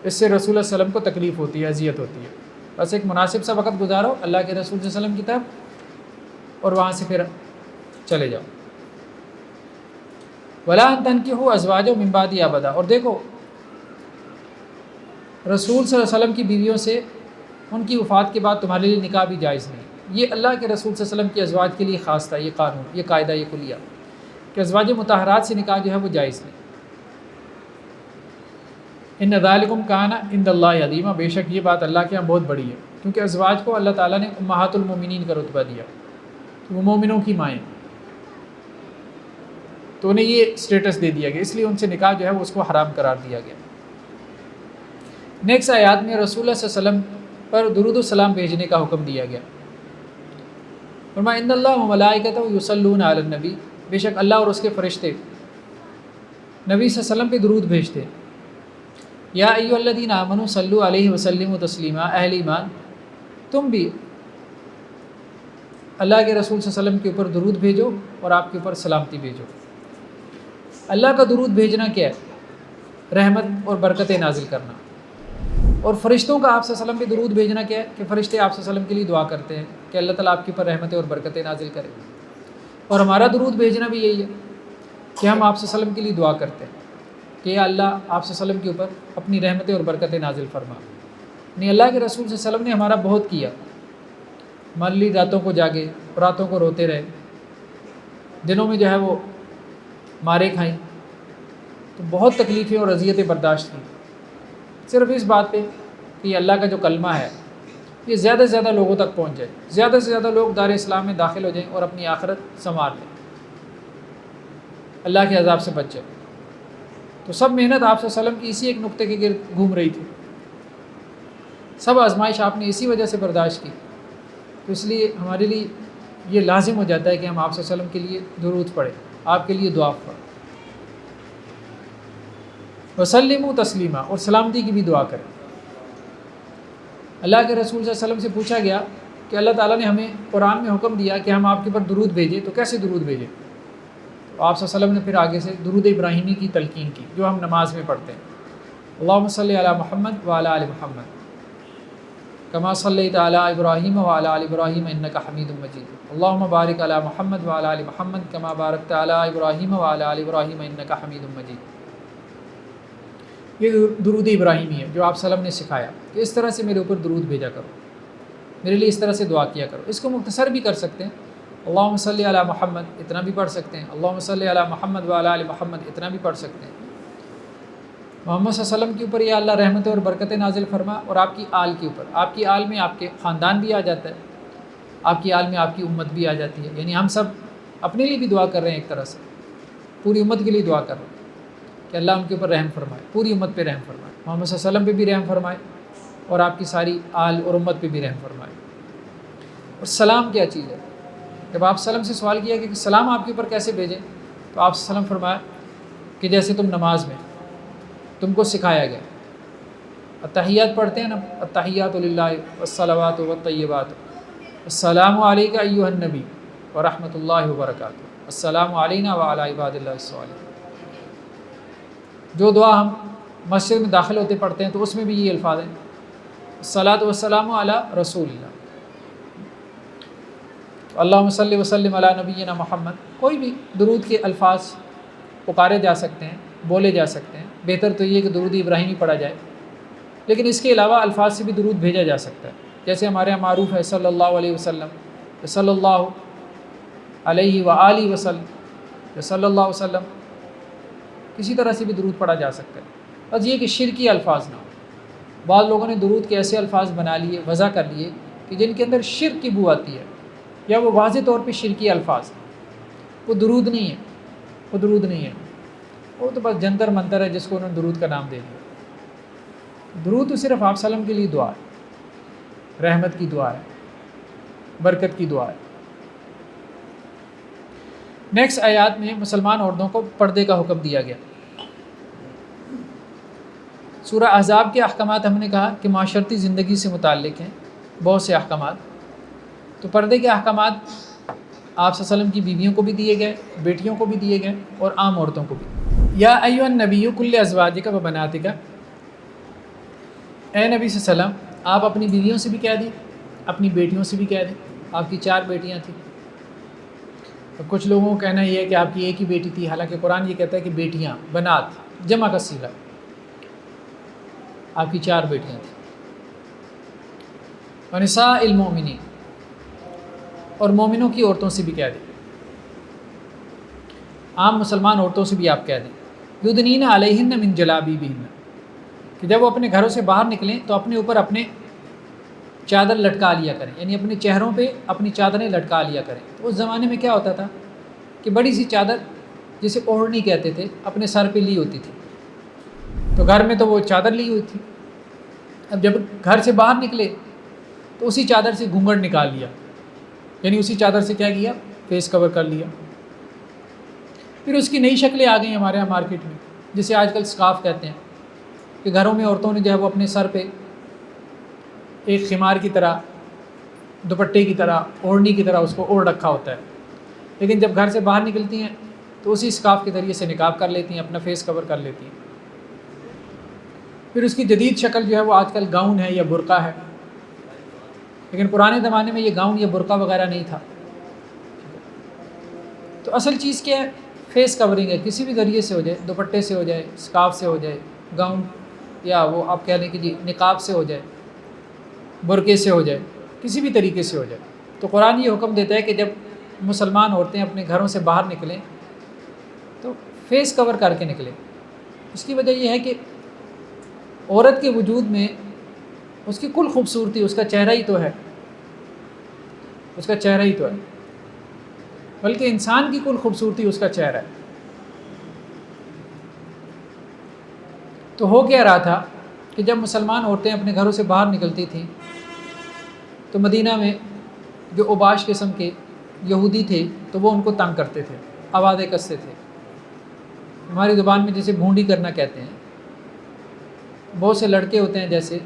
اس سے رسول اللہ صلی اللہ علیہ وسلم کو تکلیف ہوتی ہے، اذیت ہوتی ہے۔ بس ایک مناسب سا وقت گزارو اللہ کے رسول صلی اللہ علیہ وسلم کی طرف اور وہاں سے پھر چلے جاؤ۔ وَلَا أَن تَنكِحُوا أَزْوَاجَهُ مِن بَعْدِهِ أَبَدًا، اور دیکھو رسول صلی اللہ علیہ وسلم کی بیویوں سے ان کی وفات کے بعد تمہارے لیے نکاح بھی جائز نہیں۔ یہ اللہ کے رسول صلی اللہ علیہ وسلم کی ازواج کے لیے خاص تھا، یہ قانون، یہ قاعدہ، یہ کلیہ کہ ازواج مطہرات سے نکاح جو ہے وہ جائز نہیں۔ ان ذالکم کان عند اللہ عظیما، بے شک یہ بات اللہ کے یہاں بہت بڑی ہے، کیونکہ ازواج کو اللہ تعالیٰ نے امہات المومنین کا رتبہ دیا، تو وہ مومنوں کی مائیں، تو انہیں یہ سٹیٹس دے دیا گیا، اس لیے ان سے نکاح جو ہے وہ اس کو حرام قرار دیا گیا۔ نیکسٹ آیات میں رسول اللہ صلی اللہ علیہ وسلم پر درود و سلام بھیجنے کا حکم دیا گیا۔ فرمایا ان اللہ و ملائکتہ یصلون علی النبی، بے شک اللہ اور اس کے فرشتے نبی صلی اللہ علیہ وسلم پہ درود بھیجتے ہیں۔ یا ایھا الذین آمنوا صلوا علیہ وسلموا تسلیما، اہل ایمان تم بھی اللہ کے رسول صلی اللہ علیہ وسلم کے اوپر درود بھیجو اور آپ کے اوپر سلامتی بھیجو۔ اللہ کا درود بھیجنا کیا ہے؟ رحمت اور برکتیں نازل کرنا۔ اور فرشتوں کا آپ صلی اللہ علیہ وسلم پہ درود بھیجنا کیا ہے؟ کہ فرشتے آپ صلی اللہ علیہ وسلم کے لیے دعا کرتے ہیں کہ اللہ تعالیٰ آپ کے اوپر رحمتیں اور برکتیں نازل کرے۔ اور ہمارا درود بھیجنا بھی یہی ہے کہ ہم آپ صلی اللہ علیہ وسلم کے لیے دعا کرتے ہیں کہ یا اللہ آپ صلی اللہ علیہ وسلم کے اوپر اپنی رحمتیں اور برکتیں نازل فرما۔ نہیں، اللہ کے رسول صلی اللہ علیہ وسلم نے ہمارا بہت کیا، مان لی راتوں کو جاگے، راتوں کو روتے رہے، دنوں میں جو ہے وہ مارے کھائیں، تو بہت تکلیفیں اور اذیتیں برداشت کی، صرف اس بات پہ کہ یہ اللہ کا جو کلمہ ہے یہ زیادہ سے زیادہ لوگوں تک پہنچ جائے، زیادہ سے زیادہ لوگ دار اسلام میں داخل ہو جائیں اور اپنی آخرت سنوار لیں، اللہ کے عذاب سے بچ جائیں۔ تو سب محنت آپ صلی اللہ علیہ وسلم کی اسی ایک نقطے کے گرد گھوم رہی تھی، سب آزمائش آپ نے اسی وجہ سے برداشت کی، تو اس لیے ہمارے لیے یہ لازم ہو جاتا ہے کہ ہم آپ صلی اللہ علیہ وسلم کے لیے درود پڑھیں، آپ کے لیے دعا پڑھیں، وسلموا تسلیما، اور سلامتی کی بھی دعا کریں۔ اللہ کے رسول صلی اللہ علیہ وسلم سے پوچھا گیا کہ اللہ تعالیٰ نے ہمیں قرآن میں حکم دیا کہ ہم آپ کے اوپر درود بھیجیں، تو کیسے درود بھیجیں؟ تو آپ صلی اللہ علیہ وسلم نے پھر آگے سے درود ابراہیمی کی تلقین کی، جو ہم نماز میں پڑھتے ہیں، اللہم صلی علی محمد وعلی آل محمد کما صلیت علی ابراہیم وعلی آل ابراہیم انک حمید مجید، اللہم بارک علی محمد وعلی آل محمد کما بارکت علی ابراہیم وعلی آل ابراہیم انک حمید مجید۔ یہ درود ابراہیمی ہے جو آپ صلی اللہ علیہ وسلم نے سکھایا کہ اس طرح سے میرے اوپر درود بھیجا کرو، میرے لیے اس طرح سے دعا کیا کرو۔ اس کو مختصر بھی کر سکتے ہیں، اللہم صلی علی محمد اتنا بھی پڑھ سکتے ہیں، اللہم صلی علی محمد وعلی آل محمد اتنا بھی پڑھ سکتے ہیں۔ محمد صلی اللہ علیہ وسلم کے اوپر یا اللہ رحمتیں اور برکتیں نازل فرما، اور آپ کی آل کے اوپر، آپ کی آل میں آپ کے خاندان بھی آ جاتا ہے، آپ کی آل میں آپ کی امت بھی آ جاتی ہے، یعنی ہم سب اپنے لیے بھی دعا کر رہے ہیں، ایک طرح سے پوری امت کے لیے دعا کر رہے ہیں کہ اللہ ان کے اوپر رحم فرمائے، پوری امت پہ رحم فرمائے، محمد صلی اللہ علیہ وسلم پہ بھی رحم فرمائے اور آپ کی ساری آل اور امت پہ بھی رحم فرمائے۔ اور سلام کیا چیز ہے؟ جب آپ صلی اللہ علیہ وسلم سے سوال کیا کہ سلام آپ کے اوپر کیسے بھیجیں، تو آپ صلی اللہ علیہ وسلم فرمایا کہ جیسے تم نماز میں تم کو سکھایا گیا، التحیات پڑھتے ہیں نا، التحیات للہ والصلوات والطیبات، السلام علیکہ ایھا النبی ورحمۃ اللہ وبرکاتہ، السلام علینا وعلی عباد اللہ الصالحین۔ جو دعا ہم مسجد میں داخل ہوتے پڑھتے ہیں تو اس میں بھی یہ الفاظ ہیں، الصلاۃ والسلام علی رسول اللہ، اللہم صلی وسلم علی نبینا محمد۔ کوئی بھی درود کے الفاظ پکارے جا سکتے ہیں، بولے جا سکتے ہیں، بہتر تو یہ کہ درود ابراہیمی پڑھا جائے، لیکن اس کے علاوہ الفاظ سے بھی درود بھیجا جا سکتا ہے، جیسے ہمارے یہاں معروف ہے صلی اللہ علیہ وسلم، صلی اللہ علیہ وآلہ وسلم، صلی اللہ علیہ وسلم، کسی طرح سے بھی درود پڑھا جا سکتا ہے، بس یہ کہ شرکی الفاظ نہ ہو۔ بعض لوگوں نے درود کے ایسے الفاظ بنا لیے، وضع کر لیے کہ جن کے اندر شرک کی بو آتی ہے، یا وہ واضح طور پہ شرکی الفاظ ہیں، وہ درود نہیں ہے، وہ درود نہیں ہے، وہ تو بس جنتر منتر ہے جس کو انہوں نے درود کا نام دے دیا۔ درود تو صرف آپ وسلم کے لیے دعا ہے، رحمت کی دعا ہے، برکت کی دعا ہے۔ نیکسٹ آیات میں مسلمان عورتوں کو پردے کا حکم دیا گیا۔ سورہ احزاب کے احکامات ہم نے کہا کہ معاشرتی زندگی سے متعلق ہیں، بہت سے احکامات، تو پردے کے احکامات آپ صلی اللہ علیہ وسلم کی بیویوں کو بھی دیے گئے، بیٹیوں کو بھی دیے گئے، اور عام عورتوں کو بھی۔ یا ایھا النبی کل ازواجک و بناتک، اے نبی صلی اللہ علیہ وسلم آپ اپنی بیویوں سے بھی کہہ دیں، اپنی بیٹیوں سے بھی کہہ دیں۔ آپ کی 4 بیٹیاں تھیں، کچھ لوگوں کا کہنا یہ ہے کہ آپ کی ایک ہی بیٹی تھی، حالانکہ قرآن یہ کہتا ہے کہ بیٹیاں، بنات جمع کا صیغہ، آپ کی 4 بیٹیاں تھیں۔ ونساء المؤمنین، اور مومنوں کی عورتوں سے بھی کہہ دیں، عام مسلمان عورتوں سے بھی آپ کہہ دیں، یدنین علیہن من جلابیبہن، کہ جب وہ اپنے گھروں سے باہر نکلیں تو اپنے اوپر اپنے چادر لٹکا لیا کریں، یعنی اپنے چہروں پہ اپنی چادریں لٹکا لیا کریں۔ تو اس زمانے میں کیا ہوتا تھا کہ بڑی سی چادر جسے اوڑھنی کہتے تھے اپنے سر پہ لی ہوتی تھی، تو گھر میں تو وہ چادر لی ہوئی تھی، اب جب گھر سے باہر نکلے تو اسی چادر سے گھونگھٹ نکال لیا، یعنی اسی چادر سے کیا کیا، فیس کور کر لیا۔ پھر اس کی نئی شکلیں آ گئیں ہمارے یہاں مارکیٹ میں، جسے آج کل سکارف کہتے ہیں، کہ گھروں میں عورتوں نے جو ہے وہ اپنے سر پہ ایک خمار کی طرح، دوپٹے کی طرح، اوڑھنی کی طرح اس کو اوڑھ رکھا ہوتا ہے، لیکن جب گھر سے باہر نکلتی ہیں تو اسی سکارف کے ذریعے سے نقاب کر لیتی ہیں، اپنا فیس کور کر لیتی ہیں۔ پھر اس کی جدید شکل جو ہے وہ آج کل گاؤن ہے یا برقع ہے، لیکن پرانے زمانے میں یہ گاؤن یا برقع وغیرہ نہیں تھا۔ تو اصل چیز کیا ہے، فیس کورنگ ہے، کسی بھی ذریعے سے ہو جائے، دوپٹے سے ہو جائے، سکارف سے ہو جائے، گاؤن یا وہ آپ کہہ لیں کہ جی نقاب سے ہو جائے، برقعے سے ہو جائے، کسی بھی طریقے سے ہو جائے۔ تو قرآن یہ حکم دیتا ہے کہ جب مسلمان عورتیں اپنے گھروں سے باہر نکلیں تو فیس کور کر کے نکلیں۔ اس کی وجہ یہ ہے کہ عورت کے وجود میں اس کی کل خوبصورتی اس کا چہرہ ہی تو ہے، اس کا چہرہ ہی تو ہے، بلکہ انسان کی کل خوبصورتی اس کا چہرہ ہے۔ تو ہو کیا رہا تھا کہ جب مسلمان عورتیں اپنے گھروں سے باہر نکلتی تھیں تو مدینہ میں جو اوباش قسم کے یہودی تھے تو وہ ان کو تنگ کرتے تھے، آوازیں کستے تھے، ہماری زبان میں جسے بھونڈی کرنا کہتے ہیں۔ بہت سے لڑکے ہوتے ہیں جیسے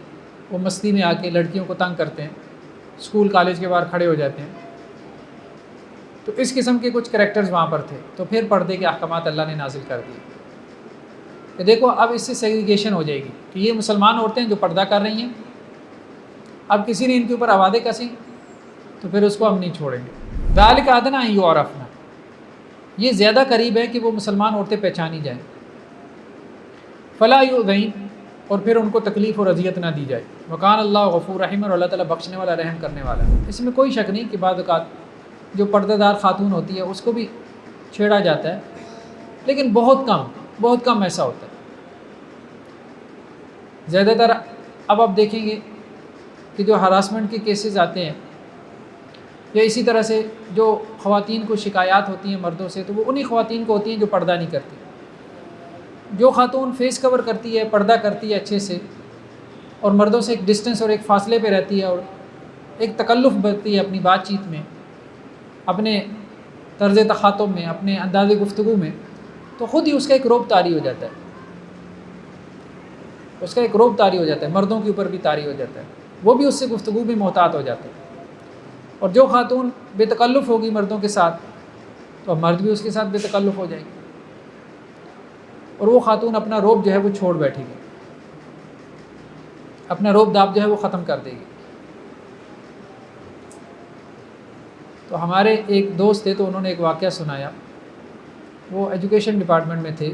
وہ مستی میں آ کے لڑکیوں کو تنگ کرتے ہیں، اسکول کالج کے باہر کھڑے ہو جاتے ہیں۔ تو اس قسم کے کچھ کریکٹرز وہاں پر تھے، تو پھر پردے کے احکامات اللہ نے نازل کر دیے کہ دیکھو اب اس سے سیگریگیشن ہو جائے گی کہ یہ مسلمان عورتیں جو پردہ کر رہی ہیں، اب کسی نے ان کے اوپر آوازیں کسیں تو پھر اس کو ہم نہیں چھوڑیں گے۔ ذالک ادنیٰ ان یعرفن، یہ زیادہ قریب ہے کہ وہ مسلمان عورتیں پہچانی جائیں، فلا یؤذین، اور پھر ان کو تکلیف اور اذیت نہ دی جائے، وکان اللہ غفور رحیم، اور اللہ تعالیٰ بخشنے والا رحم کرنے والا ہے۔ اس میں کوئی شک نہیں کہ بعض اوقات جو پردہ دار خاتون ہوتی ہے اس کو بھی چھیڑا جاتا ہے، لیکن بہت کم ایسا ہوتا ہے۔ زیادہ تر اب آپ دیکھیں گے کہ جو ہراسمنٹ کے کیسز آتے ہیں یا اسی طرح سے جو خواتین کو شکایات ہوتی ہیں مردوں سے، تو وہ انہی خواتین کو ہوتی ہیں جو پردہ نہیں کرتی۔ جو خاتون فیس کور کرتی ہے، پردہ کرتی ہے اچھے سے، اور مردوں سے ایک ڈسٹنس اور ایک فاصلے پہ رہتی ہے اور ایک تکلف برتتی ہے اپنی بات چیت میں، اپنے طرز تخاطب میں، اپنے انداز گفتگو میں، تو خود ہی اس کا ایک رعب طاری ہو جاتا ہے، اس کا ایک رعب طاری ہو جاتا ہے، مردوں کے اوپر بھی طاری ہو جاتا ہے، وہ بھی اس سے گفتگو میں محتاط ہو جاتے ہیں۔ اور جو خاتون بے تکلف ہوگی مردوں کے ساتھ تو اب مرد بھی اس کے ساتھ بے تکلف ہو جائے گی، اور وہ خاتون اپنا روب جو ہے وہ چھوڑ بیٹھے گی، اپنا روب داب جو ہے وہ ختم کر دے گی۔ تو ہمارے ایک دوست تھے، تو انہوں نے ایک واقعہ سنایا، وہ ایجوکیشن ڈپارٹمنٹ میں تھے،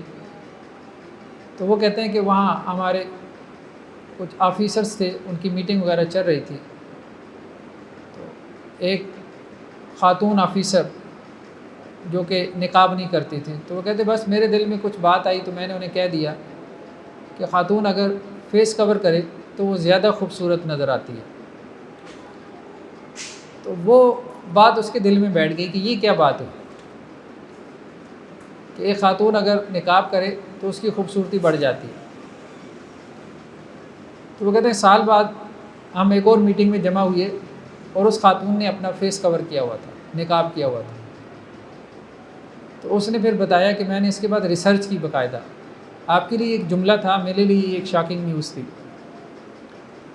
تو وہ کہتے ہیں کہ وہاں ہمارے کچھ آفیسرز تھے، ان کی میٹنگ وغیرہ چل رہی تھی، تو ایک خاتون آفیسر جو کہ نقاب نہیں کرتی تھی، تو وہ کہتے بس میرے دل میں کچھ بات آئی تو میں نے انہیں کہہ دیا کہ خاتون اگر فیس کور کرے تو وہ زیادہ خوبصورت نظر آتی ہے۔ تو وہ بات اس کے دل میں بیٹھ گئی کہ یہ کیا بات ہے کہ ایک خاتون اگر نقاب کرے تو اس کی خوبصورتی بڑھ جاتی ہے۔ تو وہ کہتے ہیں سال بعد ہم ایک اور میٹنگ میں جمع ہوئے، اور اس خاتون نے اپنا فیس کور کیا ہوا تھا، نقاب کیا ہوا تھا۔ تو اس نے پھر بتایا کہ میں نے اس کے بعد ریسرچ کی باقاعدہ، آپ کے لیے ایک جملہ تھا، میرے لیے ایک شاکنگ نیوز تھی،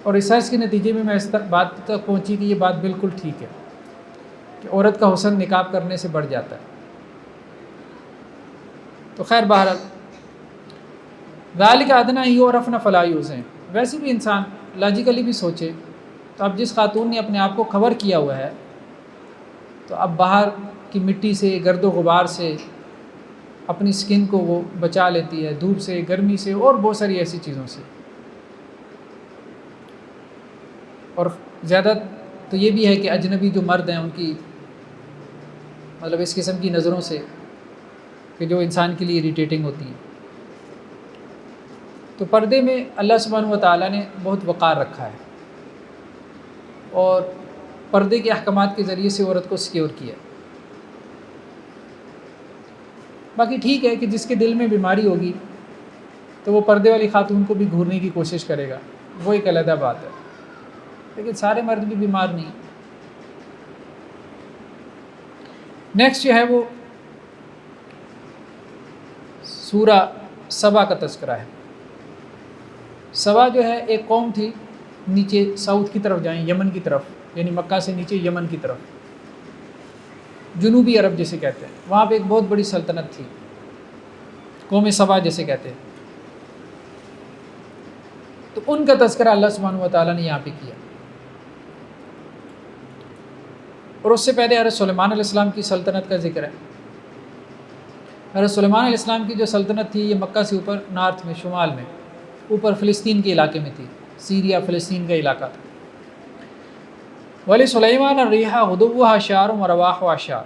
اور ریسرچ کے نتیجے میں اس بات تک پہنچی کہ یہ بات بالکل ٹھیک ہے کہ عورت کا حسن نقاب کرنے سے بڑھ جاتا ہے۔ تو خیر بہرحال ذالک ادنیٰ یعرفن فلا یؤذین، ویسے بھی انسان لاجیکلی بھی سوچے تو اب جس خاتون نے اپنے آپ کو کور کیا ہوا ہے، تو اب باہر کی مٹی سے، گرد و غبار سے اپنی سکن کو وہ بچا لیتی ہے، دھوپ سے، گرمی سے، اور بہت ساری ایسی چیزوں سے۔ اور زیادہ تو یہ بھی ہے کہ اجنبی جو مرد ہیں ان کی مطلب اس قسم کی نظروں سے کہ جو انسان کے لیے اریٹیٹنگ ہوتی ہیں۔ تو پردے میں اللہ سبحانہ و تعالیٰ نے بہت وقار رکھا ہے، اور پردے کے احکامات کے ذریعے سے عورت کو سیکیور کیا۔ باقی ٹھیک ہے کہ جس کے دل میں بیماری ہوگی تو وہ پردے والی خاتون کو بھی گھورنے کی کوشش کرے گا، وہ ایک علیحدہ بات ہے، لیکن سارے مرد بھی بیمار نہیں۔ نیکسٹ جو ہے وہ سورہ سبا کا تذکرہ ہے۔ سبا جو ہے ایک قوم تھی، نیچے ساؤتھ کی طرف جائیں، یمن کی طرف، یعنی مکہ سے نیچے یمن کی طرف، جنوبی عرب جسے کہتے ہیں، وہاں پہ ایک بہت بڑی سلطنت تھی، قوم سبا جسے کہتے ہیں۔ تو ان کا تذکرہ اللہ سبحانہ و تعالیٰ نے یہاں پہ کیا، اور اس سے پہلے حضرت سلیمان علیہ السلام کی سلطنت کا ذکر ہے۔ حضرت سلیمان علیہ السلام کی جو سلطنت تھی یہ مکہ سے اوپر نارتھ میں، شمال میں، اوپر فلسطین کے علاقے میں تھی، سیریا فلسطین کا علاقہ تھا۔ وَلِسُلَيْمَانَ الرِّيحَ غُدُوُّهَا شَهْرٌ وَرَوَاحُهَا شَهْرٌ،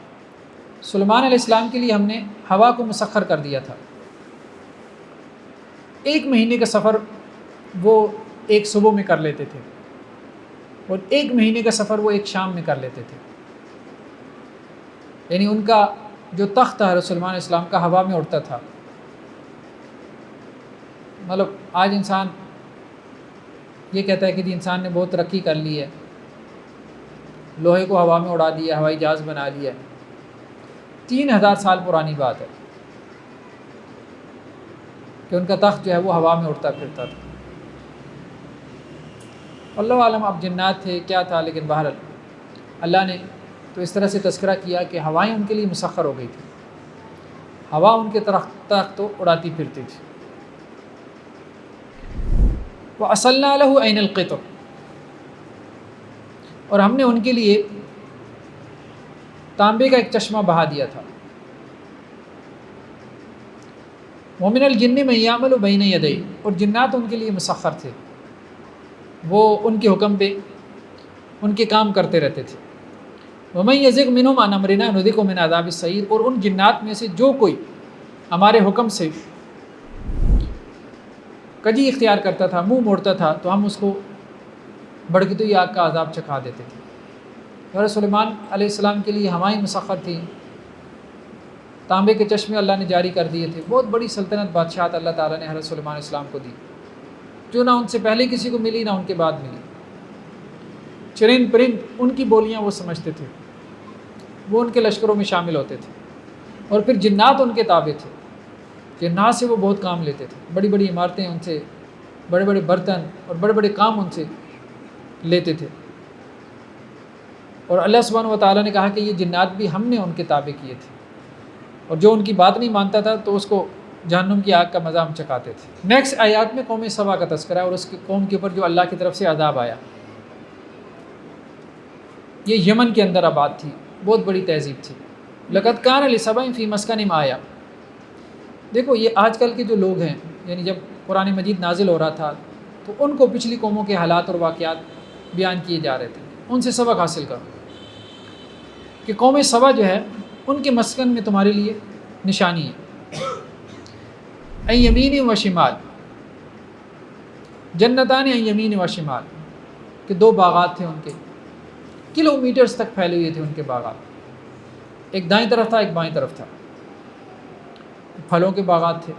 سلیمان علیہ السلام کے لیے ہم نے ہوا کو مسخر کر دیا تھا۔ ایک مہینے کا سفر وہ ایک صبح میں کر لیتے تھے، اور ایک مہینے کا سفر وہ ایک شام میں کر لیتے تھے، یعنی ان کا جو تخت تھا حضرت سلیمان علیہ السلام کا ہوا میں اڑتا تھا۔ مطلب آج انسان یہ کہتا ہے کہ جی انسان نے بہت ترقی کر لی ہے، لوہے کو ہوا میں اڑا دیا، ہوائی جہاز بنا لیا ہے۔ 3000 سال پرانی بات ہے کہ ان کا تخت جو ہے وہ ہوا میں اڑتا پھرتا تھا۔ اللہ عالم اب جنات تھے کیا تھا، لیکن بہرحال اللہ نے تو اس طرح سے تذکرہ کیا کہ ہوائیں ان کے لیے مسخر ہو گئی تھی، ہوا ان کے تخت تو اڑاتی پھرتی تھی۔ وَأَصَلْنَا لَهُ عَيْنَ الْقِطْرِ، اور ہم نے ان کے لیے تانبے کا ایک چشمہ بہا دیا تھا۔ وَمِنَ الْجِنِّ مَن يَعْمَلُ بَيْنَ يَدَيْهِ، اور جنات ان کے لیے مسخر تھے، وہ ان کے حکم پہ ان کے کام کرتے رہتے تھے۔ وَمَن يَزِغْ مِنْهُمْ عَنْ أَمْرِنَا نُذِقْهُ مِنْ عَذَابِ السَّعِيرِ، اور ان جنات میں سے جو کوئی ہمارے حکم سے کجی اختیار کرتا تھا، منہ موڑتا تھا، تو ہم اس کو بھڑکتی ہوئی آگ کا عذاب چکھا دیتے تھے۔ حضرت سلیمان علیہ السلام کے لیے ہوائیں مسخر تھیں، تانبے کے چشمے اللہ نے جاری کر دیے تھے۔ بہت بڑی سلطنت، بادشاہت اللہ تعالیٰ نے حضرت سلیمان علیہ السلام کو دی، جو نہ ان سے پہلے کسی کو ملی، نہ ان کے بعد ملی۔ چرند پرند ان کی بولیاں وہ سمجھتے تھے، وہ ان کے لشکروں میں شامل ہوتے تھے، اور پھر جنات ان کے تابع تھے، جنات سے وہ بہت کام لیتے تھے، بڑی بڑی عمارتیں ان سے، بڑے بڑے برتن اور بڑے بڑے کام ان سے لیتے تھے۔ اور اللہ سبحانہ و تعالیٰ نے کہا کہ یہ جنات بھی ہم نے ان کے تابع کیے تھے۔ اور جو ان کی بات نہیں مانتا تھا تو اس کو جہنم کی آگ کا مزہ ہم چکھاتے تھے۔ نیکسٹ آیات میں قوم سبا کا تذکرہ ہے اور اس کی قوم کے اوپر جو اللہ کی طرف سے عذاب آیا۔ یہ یمن کے اندر آباد تھی، بہت بڑی تہذیب تھی۔ لقد کان لسبع فی مسکنہم آیہ، دیکھو یہ آج کل کے جو لوگ ہیں، یعنی جب قرآن مجید نازل ہو رہا تھا تو ان کو پچھلی قوموں کے حالات اور واقعات بیان کیے جا رہے تھے، ان سے سبق حاصل کرو کہ قوم سبا جو ہے ان کے مسکن میں تمہارے لیے نشانی ہے۔ این یمین و شمال، جنتان این یمین و شمال، کہ دو باغات تھے ان کے، کلومیٹرز تک پھیلے ہوئے تھے ان کے باغات، ایک دائیں طرف تھا ایک بائیں طرف تھا، پھلوں کے باغات تھے۔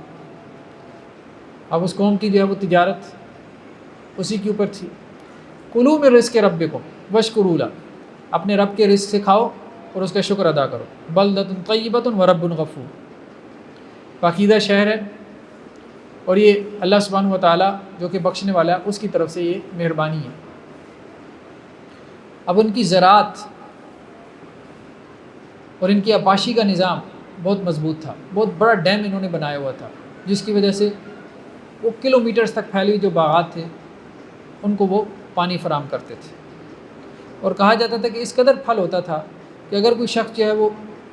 اب اس قوم کی جو ہے وہ تجارت اسی کے اوپر تھی۔ کلوا من رزق ربکم واشکروا لہ، اپنے رب کے رزق سے کھاؤ اور اس کا شکر ادا کرو۔ بلدۃ طیبۃ ورب غفور، پاکیزہ شہر ہے اور یہ اللہ سبحانہ و تعالیٰ جو کہ بخشنے والا ہے اس کی طرف سے یہ مہربانی ہے۔ اب ان کی زراعت اور ان کی آبپاشی کا نظام بہت مضبوط تھا، بہت بڑا ڈیم انہوں نے بنایا ہوا تھا، جس کی وجہ سے وہ کلومیٹرز تک پھیلی ہوئی جو باغات تھے ان کو وہ پانی فراہم کرتے تھے۔ اور کہا جاتا تھا کہ اس قدر پھل ہوتا تھا کہ اگر کوئی شخص جو ہے وہ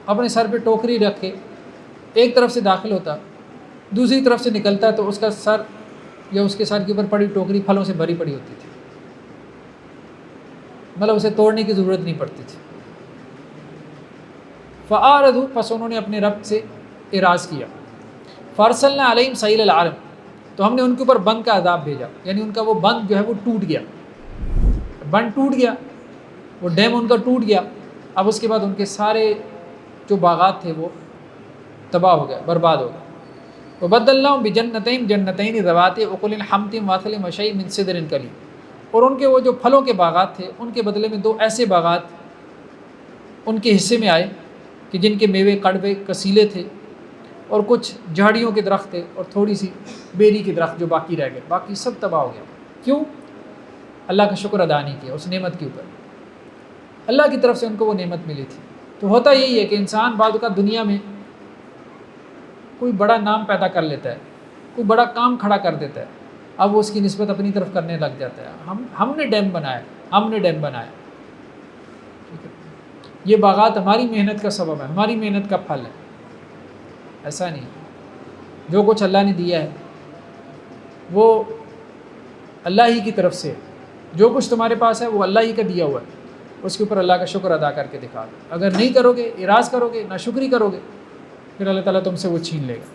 اپنے سر پہ ٹوکری رکھ کے ایک طرف سے داخل ہوتا دوسری طرف سے نکلتا تو اس کا سر یا اس کے سر کے اوپر پڑی ٹوکری پھلوں سے بھری پڑی ہوتی تھی، مطلب اسے توڑنے کی ضرورت نہیں پڑتی تھی۔ فَأَعْرَضُوا، پس انہوں نے اپنے رب سے اعراض کیا۔ فَأَرْسَلْنَا عَلَيْهِمْ سَيْلَ الْعَرِمِ، تو ہم نے ان کے اوپر بند کا عذاب بھیجا، یعنی ان کا وہ بند جو ہے وہ ٹوٹ گیا، بند ٹوٹ گیا، وہ ڈیم ان کا ٹوٹ گیا۔ اب اس کے بعد ان کے سارے جو باغات تھے وہ تباہ ہو گئے، برباد ہو گئے۔ وَبَدَّلْنَاهُمْ بِجَنَّتَيْنِ جَنَّتَيْنِ ذَوَاتِي أُكُلٍ حَمْطٍ وَأَثْلٍ وَشَيْءٍ مِّن سِدْرٍ قَلِيلٍ، اور ان کے وہ جو پھلوں کے باغات تھے ان کے بدلے میں دو ایسے باغات ان کے حصے میں آئے کہ جن کے میوے کڑوے کسیلے تھے، اور کچھ جھاڑیوں کے درخت تھے اور تھوڑی سی بیری کے درخت جو باقی رہ گئے، باقی سب تباہ ہو گیا۔ کیوں؟ اللہ کا شکر ادا نہیں کیا اس نعمت کے اوپر، اللہ کی طرف سے ان کو وہ نعمت ملی تھی۔ تو ہوتا یہی ہے کہ انسان بعض اوقات دنیا میں کوئی بڑا نام پیدا کر لیتا ہے، کوئی بڑا کام کھڑا کر دیتا ہے، اب وہ اس کی نسبت اپنی طرف کرنے لگ جاتا ہے، ہم نے ڈیم بنایا، ہم نے ڈیم بنایا، ٹھیک ہے، یہ باغات ہماری محنت کا سبب ہے، ہماری محنت کا پھل ہے۔ ایسا نہیں، جو کچھ اللہ نے دیا ہے وہ اللہ ہی کی طرف سے، جو کچھ تمہارے پاس ہے وہ اللہ ہی کا دیا ہوا ہے، اس کے اوپر اللہ کا شکر ادا کر کے دکھا دو۔ اگر نہیں کرو گے، اعراض کرو گے، ناشکری کرو گے، پھر اللہ تعالیٰ تم سے وہ چھین لے گا۔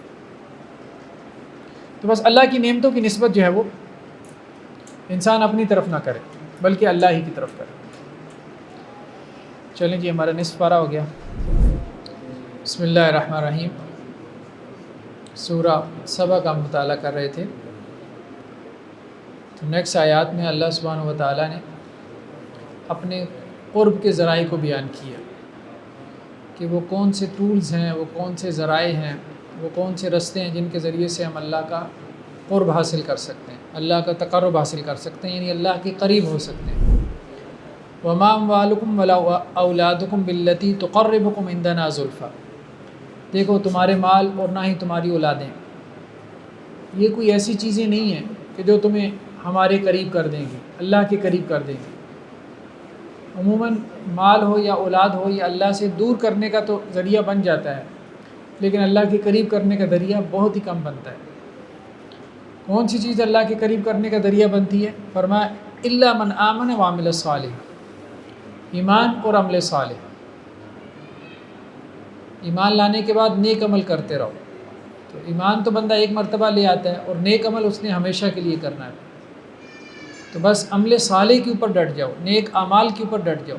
تو بس اللہ کی نعمتوں کی نسبت جو ہے وہ انسان اپنی طرف نہ کرے بلکہ اللہ ہی کی طرف کرے۔ چلیں جی، ہمارا نصف پارہ ہو گیا۔ بسم اللہ الرحمن الرحیم، سورہ سبا کا مطالعہ کر رہے تھے، تو نیکسٹ آیات میں اللہ سبحانہ و تعالیٰ نے اپنے قرب کے ذرائع کو بیان کیا کہ وہ کون سے ٹولز ہیں، وہ کون سے ذرائع ہیں، وہ کون سے رستے ہیں جن کے ذریعے سے ہم اللہ کا قرب حاصل کر سکتے ہیں، اللہ کا تقرب حاصل کر سکتے ہیں، یعنی اللہ کے قریب ہو سکتے ہیں۔ وَمَا أَمْوَالُكُمْ وَلَا أَوْلَادُكُمْ بِالَّتِي تُقَرِّبُكُمْ عِندَنَا زُلْفَىٰ، دیکھو تمہارے مال اور نہ ہی تمہاری اولادیں یہ کوئی ایسی چیزیں نہیں ہیں کہ جو تمہیں ہمارے قریب کر دیں گی، اللہ کے قریب کر دیں گی۔ عموماً مال ہو یا اولاد ہو، یہ اللہ سے دور کرنے کا تو ذریعہ بن جاتا ہے، لیکن اللہ کے قریب کرنے کا ذریعہ بہت ہی کم بنتا ہے۔ کون سی چیز اللہ کے قریب کرنے کا ذریعہ بنتی ہے؟ فرمایا الا من آمن وعمل صالح، ایمان اور عمل صالح، ایمان لانے کے بعد نیک عمل کرتے رہو۔ تو ایمان تو بندہ ایک مرتبہ لے آتا ہے اور نیک عمل اس نے ہمیشہ کے لیے کرنا ہے، تو بس عمل صالح کے اوپر ڈٹ جاؤ، نیک اعمال کے اوپر ڈٹ جاؤ۔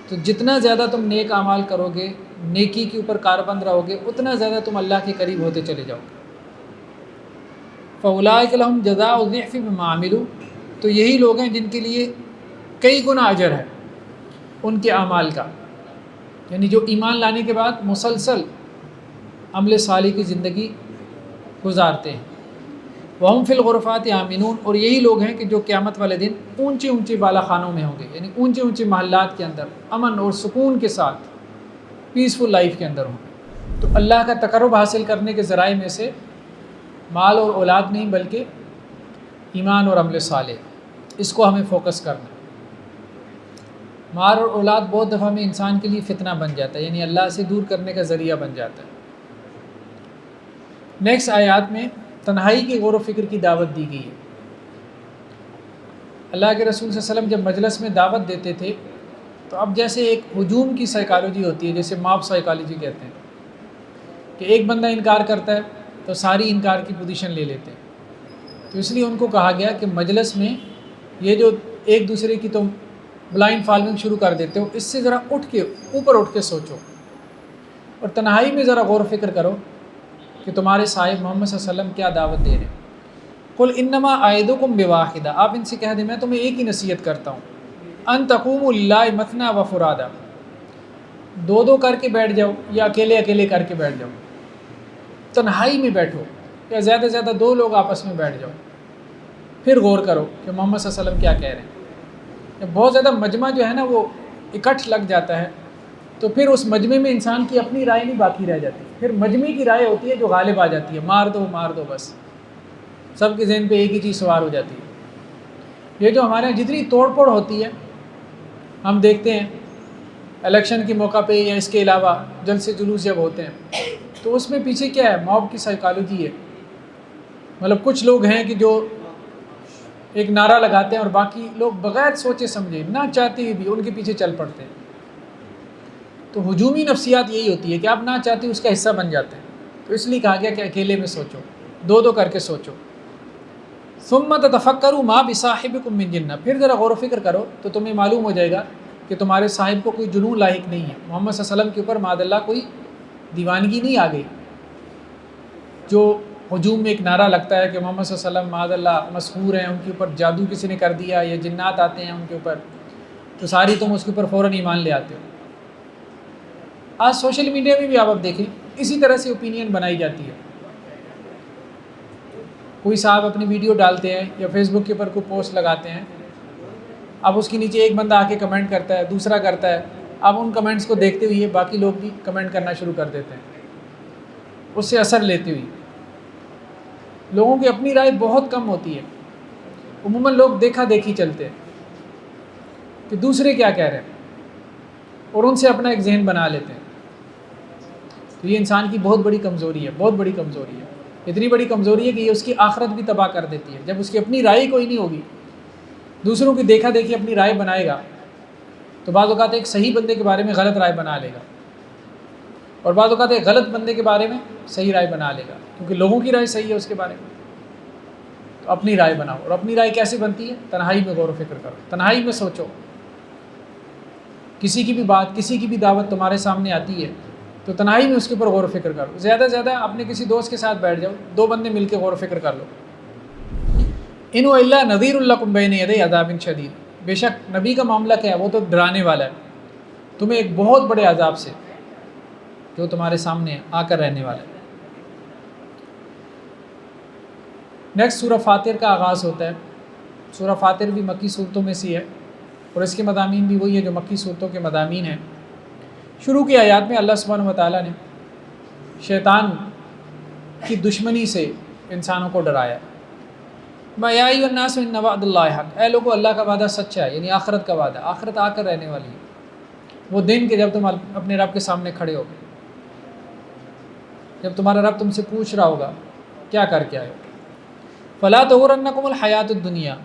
تو جتنا زیادہ تم نیک اعمال کرو گے، نیکی کے اوپر کاربند رہو گے، اتنا زیادہ تم اللہ کے قریب ہوتے چلے جاؤ گے۔ فَأُولَٰئِكَ لَهُمْ جَزَاءُ الضِّعْفِ بِمَا عَمِلُوا، تو یہی لوگ ہیں جن کے لیے کئی گنا اجر ہے ان کے اعمال کا، یعنی جو ایمان لانے کے بعد مسلسل عمل صالح کی زندگی گزارتے ہیں۔ وَهُمْ فِي الْغُرُفَاتِ آمِنُونَ، اور یہی لوگ ہیں کہ جو قیامت والے دن اونچے اونچے بالا خانوں میں ہوں گے، یعنی اونچے اونچے محلات کے اندر امن اور سکون کے ساتھ پیسفل لائف کے اندر ہوں گے۔ تو اللہ کا تقرب حاصل کرنے کے ذرائع میں سے مال اور اولاد نہیں بلکہ ایمان اور عمل صالح، اس کو ہمیں فوکس کرنا ہے۔ مال اور اولاد بہت دفعہ میں انسان کے لیے فتنہ بن جاتا ہے، یعنی اللہ سے دور کرنے کا ذریعہ بن جاتا ہے۔ نیکسٹ آیات میں تنہائی کی غور و فکر کی دعوت دی گئی ہے۔ اللہ کے رسول صلی اللہ علیہ وسلم جب مجلس میں دعوت دیتے تھے تو اب جیسے ایک ہجوم کی سائیکالوجی ہوتی ہے، جیسے ماب سائیکالوجی کہتے ہیں، کہ ایک بندہ انکار کرتا ہے تو ساری انکار کی پوزیشن لے لیتے ہیں۔ تو اس لیے ان کو کہا گیا کہ مجلس میں یہ جو ایک دوسرے کی تم بلائنڈ فالوئنگ شروع کر دیتے ہو، اس سے ذرا اوپر اٹھ کے سوچو اور تنہائی میں ذرا غور و فکر کرو کہ تمہارے صاحب محمد صلی اللہ علیہ وسلم کیا دعوت دے رہے ہیں۔ قل انما اعظکم بواحدہ، آپ ان سے کہہ دیں میں تمہیں ایک ہی نصیحت کرتا ہوں، ان تقوموا للہ مثنی و فرادا، دو دو کر کے بیٹھ جاؤ یا اکیلے اکیلے کر کے بیٹھ جاؤ، تنہائی میں بیٹھو یا زیادہ سے زیادہ دو لوگ آپس میں بیٹھ جاؤ، پھر غور کرو کہ محمد صلی اللہ علیہ وسلم کیا کہہ رہے ہیں۔ جب بہت زیادہ مجمع جو ہے نا وہ اکٹھ لگ جاتا ہے تو پھر اس مجمع میں انسان کی اپنی رائے نہیں باقی رہ جاتی، پھر مجمع کی رائے ہوتی ہے جو غالب آ جاتی ہے، مار دو بس، سب کے ذہن پہ ایک ہی چیز سوار ہو جاتی ہے۔ یہ جو ہمارے یہاں جتنی توڑ پھوڑ ہوتی ہے ہم دیکھتے ہیں الیکشن کے موقع پہ یا اس کے علاوہ جلسے جلوس جب ہوتے ہیں تو اس میں پیچھے کیا ہے؟ موب کی سائیکالوجی ہے۔ مطلب کچھ لوگ ہیں کہ جو ایک نعرہ لگاتے ہیں اور باقی لوگ بغیر سوچے سمجھے نہ چاہتے ہوئے بھی ان کے پیچھے چل پڑتے ہیں۔ تو ہجومی نفسیات یہی ہوتی ہے کہ آپ نہ چاہتے اس کا حصہ بن جاتے ہیں۔ تو اس لیے کہا گیا کہ اکیلے میں سوچو، دو دو کر کے سوچو۔ ثم تتفکروا ما بصاحبکم من جنہ، پھر ذرا غور و فکر کرو تو تمہیں معلوم ہو جائے گا کہ تمہارے صاحب کو کوئی جنون لاحق نہیں ہے، محمد صلی اللہ علیہ وسلم کے اوپر معاذ اللہ کوئی دیوانگی نہیں آ گئی۔ جو ہجوم میں ایک نعرہ لگتا ہے کہ محمد صلی اللہ علیہ وسلم معاذ اللہ مسحور ہیں، ان کے اوپر جادو کسی نے کر دیا یا جنات آتے ہیں ان کے اوپر، تو ساری تم اس کے اوپر فوراً ایمان لے آتے ہو۔ آج سوشل میڈیا میں بھی آپ دیکھیں اسی طرح سے اوپینین بنائی جاتی ہے۔ کوئی صاحب اپنی ویڈیو ڈالتے ہیں یا فیس بک کے اوپر کوئی پوسٹ لگاتے ہیں، اب اس کے نیچے ایک بندہ آ کے کمنٹ کرتا ہے، دوسرا کرتا ہے، اب ان کمنٹس کو دیکھتے ہوئے باقی لوگ بھی کمنٹ کرنا شروع کر دیتے ہیں، اس سے اثر لیتے ہوئے۔ لوگوں کی اپنی رائے بہت کم ہوتی ہے، عموماً لوگ دیکھا دیکھی چلتے ہیں کہ دوسرے کیا کہہ رہے ہیں اور ان سے اپنا ایک ذہن بنا لیتے ہیں۔ تو یہ انسان کی بہت بڑی کمزوری ہے، بہت بڑی کمزوری ہے، اتنی بڑی کمزوری ہے کہ یہ اس کی آخرت بھی تباہ کر دیتی ہے۔ جب اس کی اپنی رائے کوئی نہیں ہوگی، دوسروں کی دیکھا دیکھی اپنی رائے بنائے گا تو بعض اوقات ایک صحیح بندے کے بارے میں غلط رائے بنا لے گا اور بعض اوقات ایک غلط بندے کے بارے میں صحیح رائے بنا لے گا، کیونکہ لوگوں کی رائے صحیح ہے اس کے بارے میں۔ تو اپنی رائے بناؤ، اور اپنی رائے کیسے بنتی ہے؟ تنہائی میں غور و فکر کرو، تنہائی میں سوچو۔ کسی کی بھی بات، کسی کی بھی دعوت تمہارے سامنے آتی ہے تو تنہائی میں اس کے اوپر غور و فکر کرو۔ زیادہ سے زیادہ اپنے کسی دوست کے ساتھ بیٹھ جاؤ، دو بندے مل کے غور و فکر کر لو۔ ان الا نذیر لکم بین یدی عذاب شدید، بے شک نبی کا معاملہ کیا ہے؟ وہ تو ڈرانے والا ہے تمہیں ایک بہت بڑے عذاب سے جو تمہارے سامنے آ کر رہنے والا ہے۔ نیکسٹ سورہ فاطر کا آغاز ہوتا ہے۔ سورہ فاطر بھی مکی صورتوں میں سے ہے اور اس کے مضامین بھی وہی ہے جو مکی صورتوں کے مضامین ہیں۔ شروع کی آیات میں اللہ سبحانہ و تعالیٰ نے شیطان کی دشمنی سے انسانوں کو ڈرایا۔ یا ایھا الناس ان وعد اللہ حق، اے لوگو اللہ کا وعدہ سچا ہے، یعنی آخرت کا وعدہ، آخرت آ کر رہنے والی ہے۔ وہ دن کہ جب تم اپنے رب کے سامنے کھڑے ہوگے، جب تمہارا رب تم سے پوچھ رہا ہوگا کیا کر کے آئے ہو۔ فلا تغرنکم الحیات الدنیا،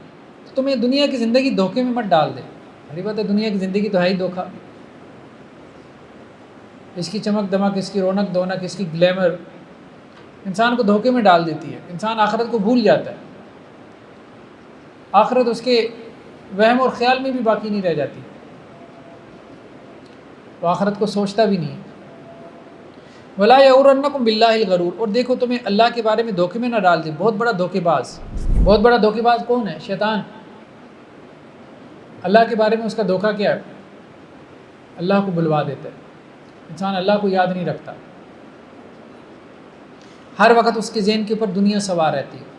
تو تمہیں دنیا کی زندگی دھوکے میں مت ڈال دے۔ ہری بات ہے، دنیا کی زندگی تو ہے ہی دھوکا، اس کی چمک دمک، اس کی رونق دونک، اس کی گلیمر انسان کو دھوکے میں ڈال دیتی ہے۔ انسان آخرت کو بھول جاتا ہے، آخرت اس کے وہم اور خیال میں بھی باقی نہیں رہ جاتی، وہ آخرت کو سوچتا بھی نہیں۔ ولا یغرنکم باللہ الغرور، اور دیکھو تمہیں اللہ کے بارے میں دھوکے میں نہ ڈال دے بہت بڑا دھوکے باز۔ بہت بڑا دھوکے باز کون ہے؟ شیطان۔ اللہ کے بارے میں اس کا دھوکہ کیا ہے؟ اللہ کو بلوا دیتا ہے، انسان اللہ کو یاد نہیں رکھتا، ہر وقت اس کے ذہن کے اوپر دنیا سوار رہتی ہے،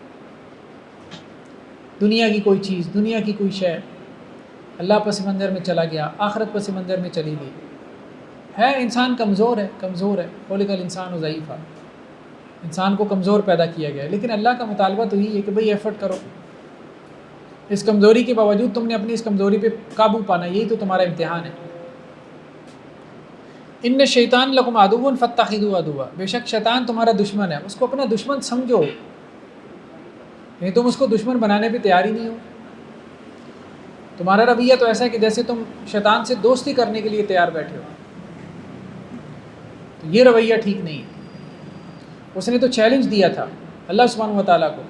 دنیا کی کوئی چیز، دنیا کی کوئی شے۔ اللہ پس منظر میں چلا گیا، آخرت پس منظر میں چلی گئی۔ ہے انسان کمزور ہے، خلق الانسان ضعیفا، انسان کو کمزور پیدا کیا گیا ہے، لیکن اللہ کا مطالبہ تو یہی ہے کہ بھئی ایفرٹ کرو، اس کمزوری کے باوجود تم نے اپنی اس کمزوری پہ قابو پانا، یہی تو تمہارا امتحان ہے۔ ان شیطان لکم عدو فاتخذوه عدوا، بے شک شیطان تمہارا دشمن ہے، اس کو اپنا دشمن سمجھو، نہیں تم اس کو دشمن بنانے پہ تیار ہی نہیں ہو۔ تمہارا رویہ تو ایسا ہے کہ جیسے تم شیطان سے دوستی کرنے کے لیے تیار بیٹھے ہو، تو یہ رویہ ٹھیک نہیں ہے۔ اس نے تو چیلنج دیا تھا اللہ سبحانہ و تعالیٰ کو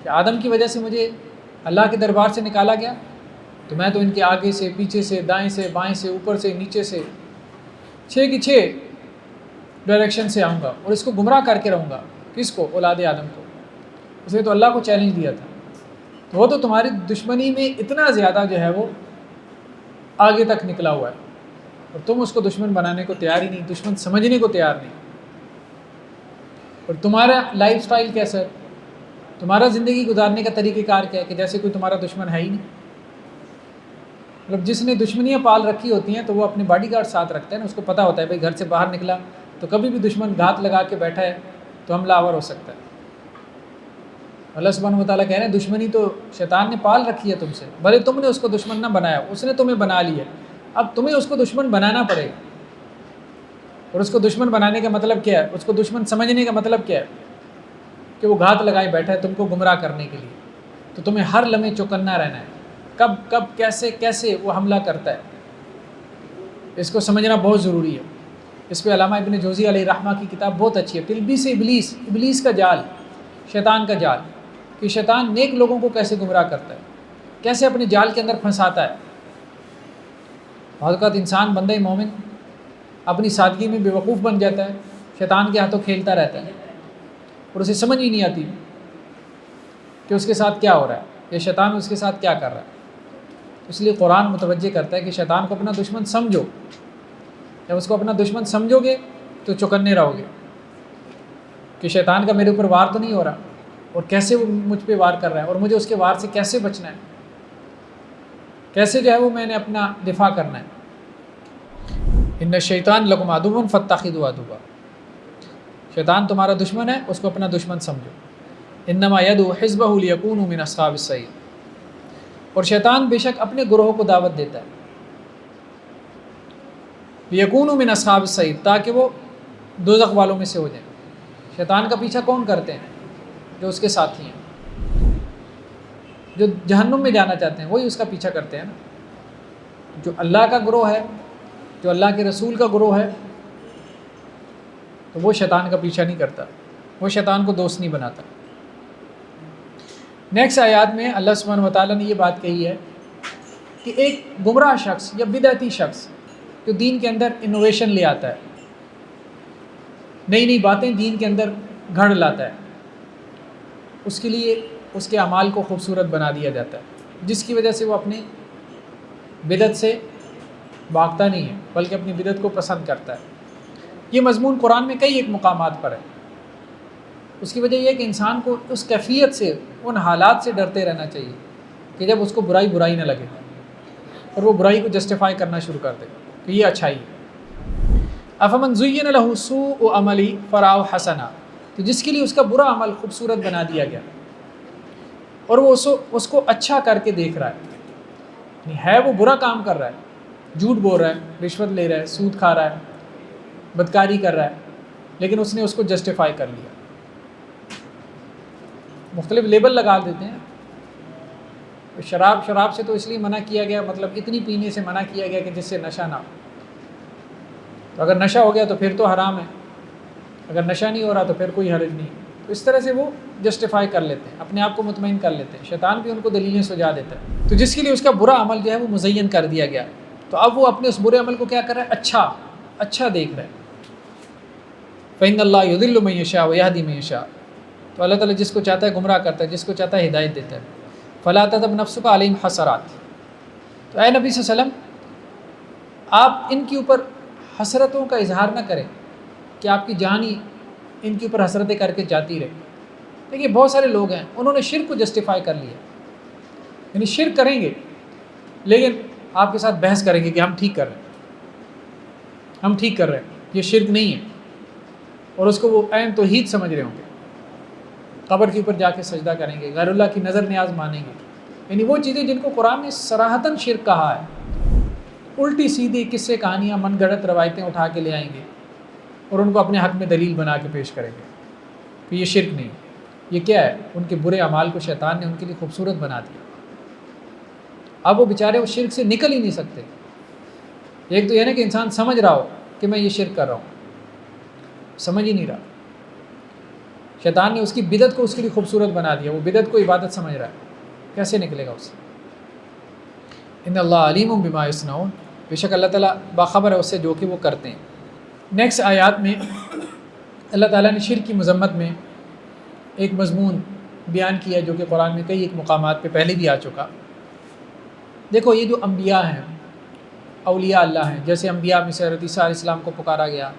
کہ آدم کی وجہ سے مجھے اللہ کے دربار سے نکالا گیا، تو میں تو ان کے آگے سے، پیچھے سے، دائیں سے، بائیں سے، اوپر سے، نیچے سے، 6 کی 6 ڈائریکشن سے آؤں گا اور اس کو گمراہ کر کے رہوں گا۔ کس کو؟ اولاد آدم کو۔ اس نے تو اللہ کو چیلنج دیا تھا، تو وہ تو تمہاری دشمنی میں اتنا زیادہ جو ہے وہ آگے تک نکلا ہوا ہے، اور تم اس کو دشمن بنانے کو تیار ہی نہیں، دشمن سمجھنے کو تیار نہیں۔ اور تمہارا لائف سٹائل کیسا ہے، تمہارا زندگی گزارنے کا طریقہ کار کیا ہے کہ جیسے کوئی تمہارا دشمن ہے ہی نہیں۔ مطلب جس نے دشمنیاں پال رکھی ہوتی ہیں تو وہ اپنے باڈی گارڈ ساتھ رکھتا ہے نا، اس کو پتہ ہوتا ہے بھائی گھر سے باہر نکلا تو کبھی بھی دشمن گھات لگا کے بیٹھا ہے تو حملہ آور ہو سکتا ہے۔ اللہ سبحانہ و تعالیٰ کہہ رہے ہیں دشمنی تو شیطان نے پال رکھی ہے تم سے، بھلے تم نے اس کو دشمن نہ بنایا، اس نے تمہیں بنا لیا، اب تمہیں اس کو دشمن بنانا پڑے گا۔ اور اس کو دشمن بنانے کا مطلب کیا ہے، اس کو دشمن سمجھنے کا مطلب کیا ہے کہ وہ گھات لگائے بیٹھا ہے تم کو گمراہ کرنے کے لیے، تو تمہیں ہر لمحے چوکنا رہنا ہے، کب کیسے وہ حملہ کرتا ہے، اس کو سمجھنا بہت ضروری ہے۔ اس پہ علامہ ابن جوزی علیہ رحمہ کی کتاب بہت اچھی ہے، تلبیس ابلیس، ابلیس کا جال، شیطان کا جال، کہ شیطان نیک لوگوں کو کیسے گمراہ کرتا ہے، کیسے اپنے جال کے اندر پھنساتا ہے۔ بعض اوقات انسان بندہ مومن اپنی سادگی میں بے وقوف بن جاتا ہے، شیطان کے ہاتھوں کھیلتا رہتا ہے اور اسے سمجھ ہی نہیں آتی کہ اس کے ساتھ کیا ہو رہا ہے، یہ شیطان اس کے ساتھ کیا کر رہا ہے۔ اس لیے قرآن متوجہ کرتا ہے کہ شیطان کو اپنا دشمن سمجھو، جب اس کو اپنا دشمن سمجھو گے تو چوکنے رہو گے کہ شیطان کا میرے اوپر وار تو نہیں ہو رہا، اور کیسے وہ مجھ پہ وار کر رہا ہے، اور مجھے اس کے وار سے کیسے بچنا ہے، کیسے جو ہے وہ میں نے اپنا دفاع کرنا ہے۔ ان الشیطان لکم عدو فاتخذوه عدوا، شیطان تمہارا دشمن ہے، اس کو اپنا دشمن سمجھو۔ انما یدعو حزبہ لیکونوا من اصحاب السعیر، اور شیطان بے شک اپنے گروہ کو دعوت دیتا ہے، لیکونوا من اصحاب السعیر، تاکہ وہ دوزخ والوں میں سے ہو جائیں۔ شیطان کا پیچھا کون کرتے ہیں؟ جو اس کے ساتھی ہیں، جو جہنم میں جانا چاہتے ہیں وہی اس کا پیچھا کرتے ہیں نا۔ جو اللہ کا گروہ ہے، جو اللہ کے رسول کا گروہ ہے، تو وہ شیطان کا پیچھا نہیں کرتا، وہ شیطان کو دوست نہیں بناتا۔ نیکسٹ آیات میں اللہ سبحانہ و تعالیٰ نے یہ بات کہی ہے کہ ایک گمراہ شخص یا بدعتی شخص جو دین کے اندر انوویشن لے آتا ہے، نئی نئی باتیں دین کے اندر گھڑ لاتا ہے، اس کے لیے اس کے اعمال کو خوبصورت بنا دیا جاتا ہے، جس کی وجہ سے وہ اپنی بدعت سے بھاگتا نہیں ہے بلکہ اپنی بدعت کو پسند کرتا ہے۔ یہ مضمون قرآن میں کئی ایک مقامات پر ہے۔ اس کی وجہ یہ ہے کہ انسان کو اس کیفیت سے، ان حالات سے ڈرتے رہنا چاہیے کہ جب اس کو برائی نہ لگے اور وہ برائی کو جسٹیفائی کرنا شروع کر دے کہ یہ اچھائی ہے۔ افمن زین لہ سوء عملی فرآہ حسنا، تو جس کے لیے اس کا برا عمل خوبصورت بنا دیا گیا اور وہ اس کو اچھا کر کے دیکھ رہا ہے وہ برا کام کر رہا ہے، جھوٹ بول رہا ہے، رشوت لے رہا ہے، سود کھا رہا ہے، بدکاری کر رہا ہے، لیکن اس نے اس کو جسٹیفائی کر لیا۔ مختلف لیبل لگا دیتے ہیں۔ شراب سے تو اس لیے منع کیا گیا، مطلب اتنی پینے سے منع کیا گیا کہ جس سے نشہ نہ ہو، تو اگر نشہ ہو گیا تو پھر تو حرام ہے، اگر نشہ نہیں ہو رہا تو پھر کوئی حرج نہیں۔ تو اس طرح سے وہ جسٹیفائی کر لیتے ہیں، اپنے آپ کو مطمئن کر لیتے ہیں، شیطان بھی ان کو دلیلیں سجا دیتا ہے۔ تو جس کے لیے اس کا برا عمل جو ہے وہ مزین کر دیا گیا، تو اب وہ اپنے اس برے عمل کو کیا کر رہا ہے؟ اچھا دیکھ رہا ہے۔ فإن اللہ یضل من یشاء ویہدی من یشاء، تو اللہ تعالیٰ جس کو چاہتا ہے گمراہ کرتا ہے، جس کو چاہتا ہے ہدایت دیتا ہے۔ فلا تذب نفسک علیہم حسرات، تو اے نبی صلی اللہ علیہ وسلم آپ ان کے اوپر حسرتوں کا اظہار نہ کریں کہ آپ کی جان ہی ان کے اوپر حسرتیں کر کے جاتی رہے۔ دیکھیے بہت سارے لوگ ہیں انہوں نے شرک کو جسٹیفائی کر لیا، یعنی شرک کریں گے لیکن آپ کے ساتھ بحث کریں گے کہ ہم ٹھیک کر رہے ہیں، ہم ٹھیک کر رہے ہیں، یہ شرک نہیں ہے، اور اس کو وہ عین توحید سمجھ رہے ہوں گے، قبر کے اوپر جا کے سجدہ کریں گے، غیر اللہ کی نظر نیاز مانیں گے، یعنی وہ چیزیں جن کو قرآن نے صراحتاً شرک کہا ہے، الٹی سیدھی قصے کہانیاں من گڑت روایتیں اٹھا کے لے آئیں گے اور ان کو اپنے حق میں دلیل بنا کے پیش کریں گے کہ یہ شرک نہیں، یہ کیا ہے؟ ان کے برے اعمال کو شیطان نے ان کے لیے خوبصورت بنا دیا۔ اب وہ بیچارے اس شرک سے نکل ہی نہیں سکتے۔ ایک تو یہ نا کہ انسان سمجھ رہا ہو کہ میں یہ شرک کر رہا ہوں، سمجھ ہی نہیں رہا، شیطان نے اس کی بدعت کو اس کے لیے خوبصورت بنا دیا، وہ بدعت کو عبادت سمجھ رہا ہے، کیسے نکلے گا اس سے؟ ان اللہ علیم بما یصنعون، بے شک اللہ تعالیٰ باخبر ہے اس سے جو کہ وہ کرتے ہیں۔ نیکسٹ آیات میں اللہ تعالیٰ نے شرک کی مذمت میں ایک مضمون بیان کیا جو کہ قرآن میں کئی ایک مقامات پہ پہلے بھی آ چکا۔ دیکھو یہ جو انبیاء ہیں، اولیاء اللہ ہیں، جیسے انبیاء میں سے حضرت عیسیٰ علیہ السلام کو پکارا گیا،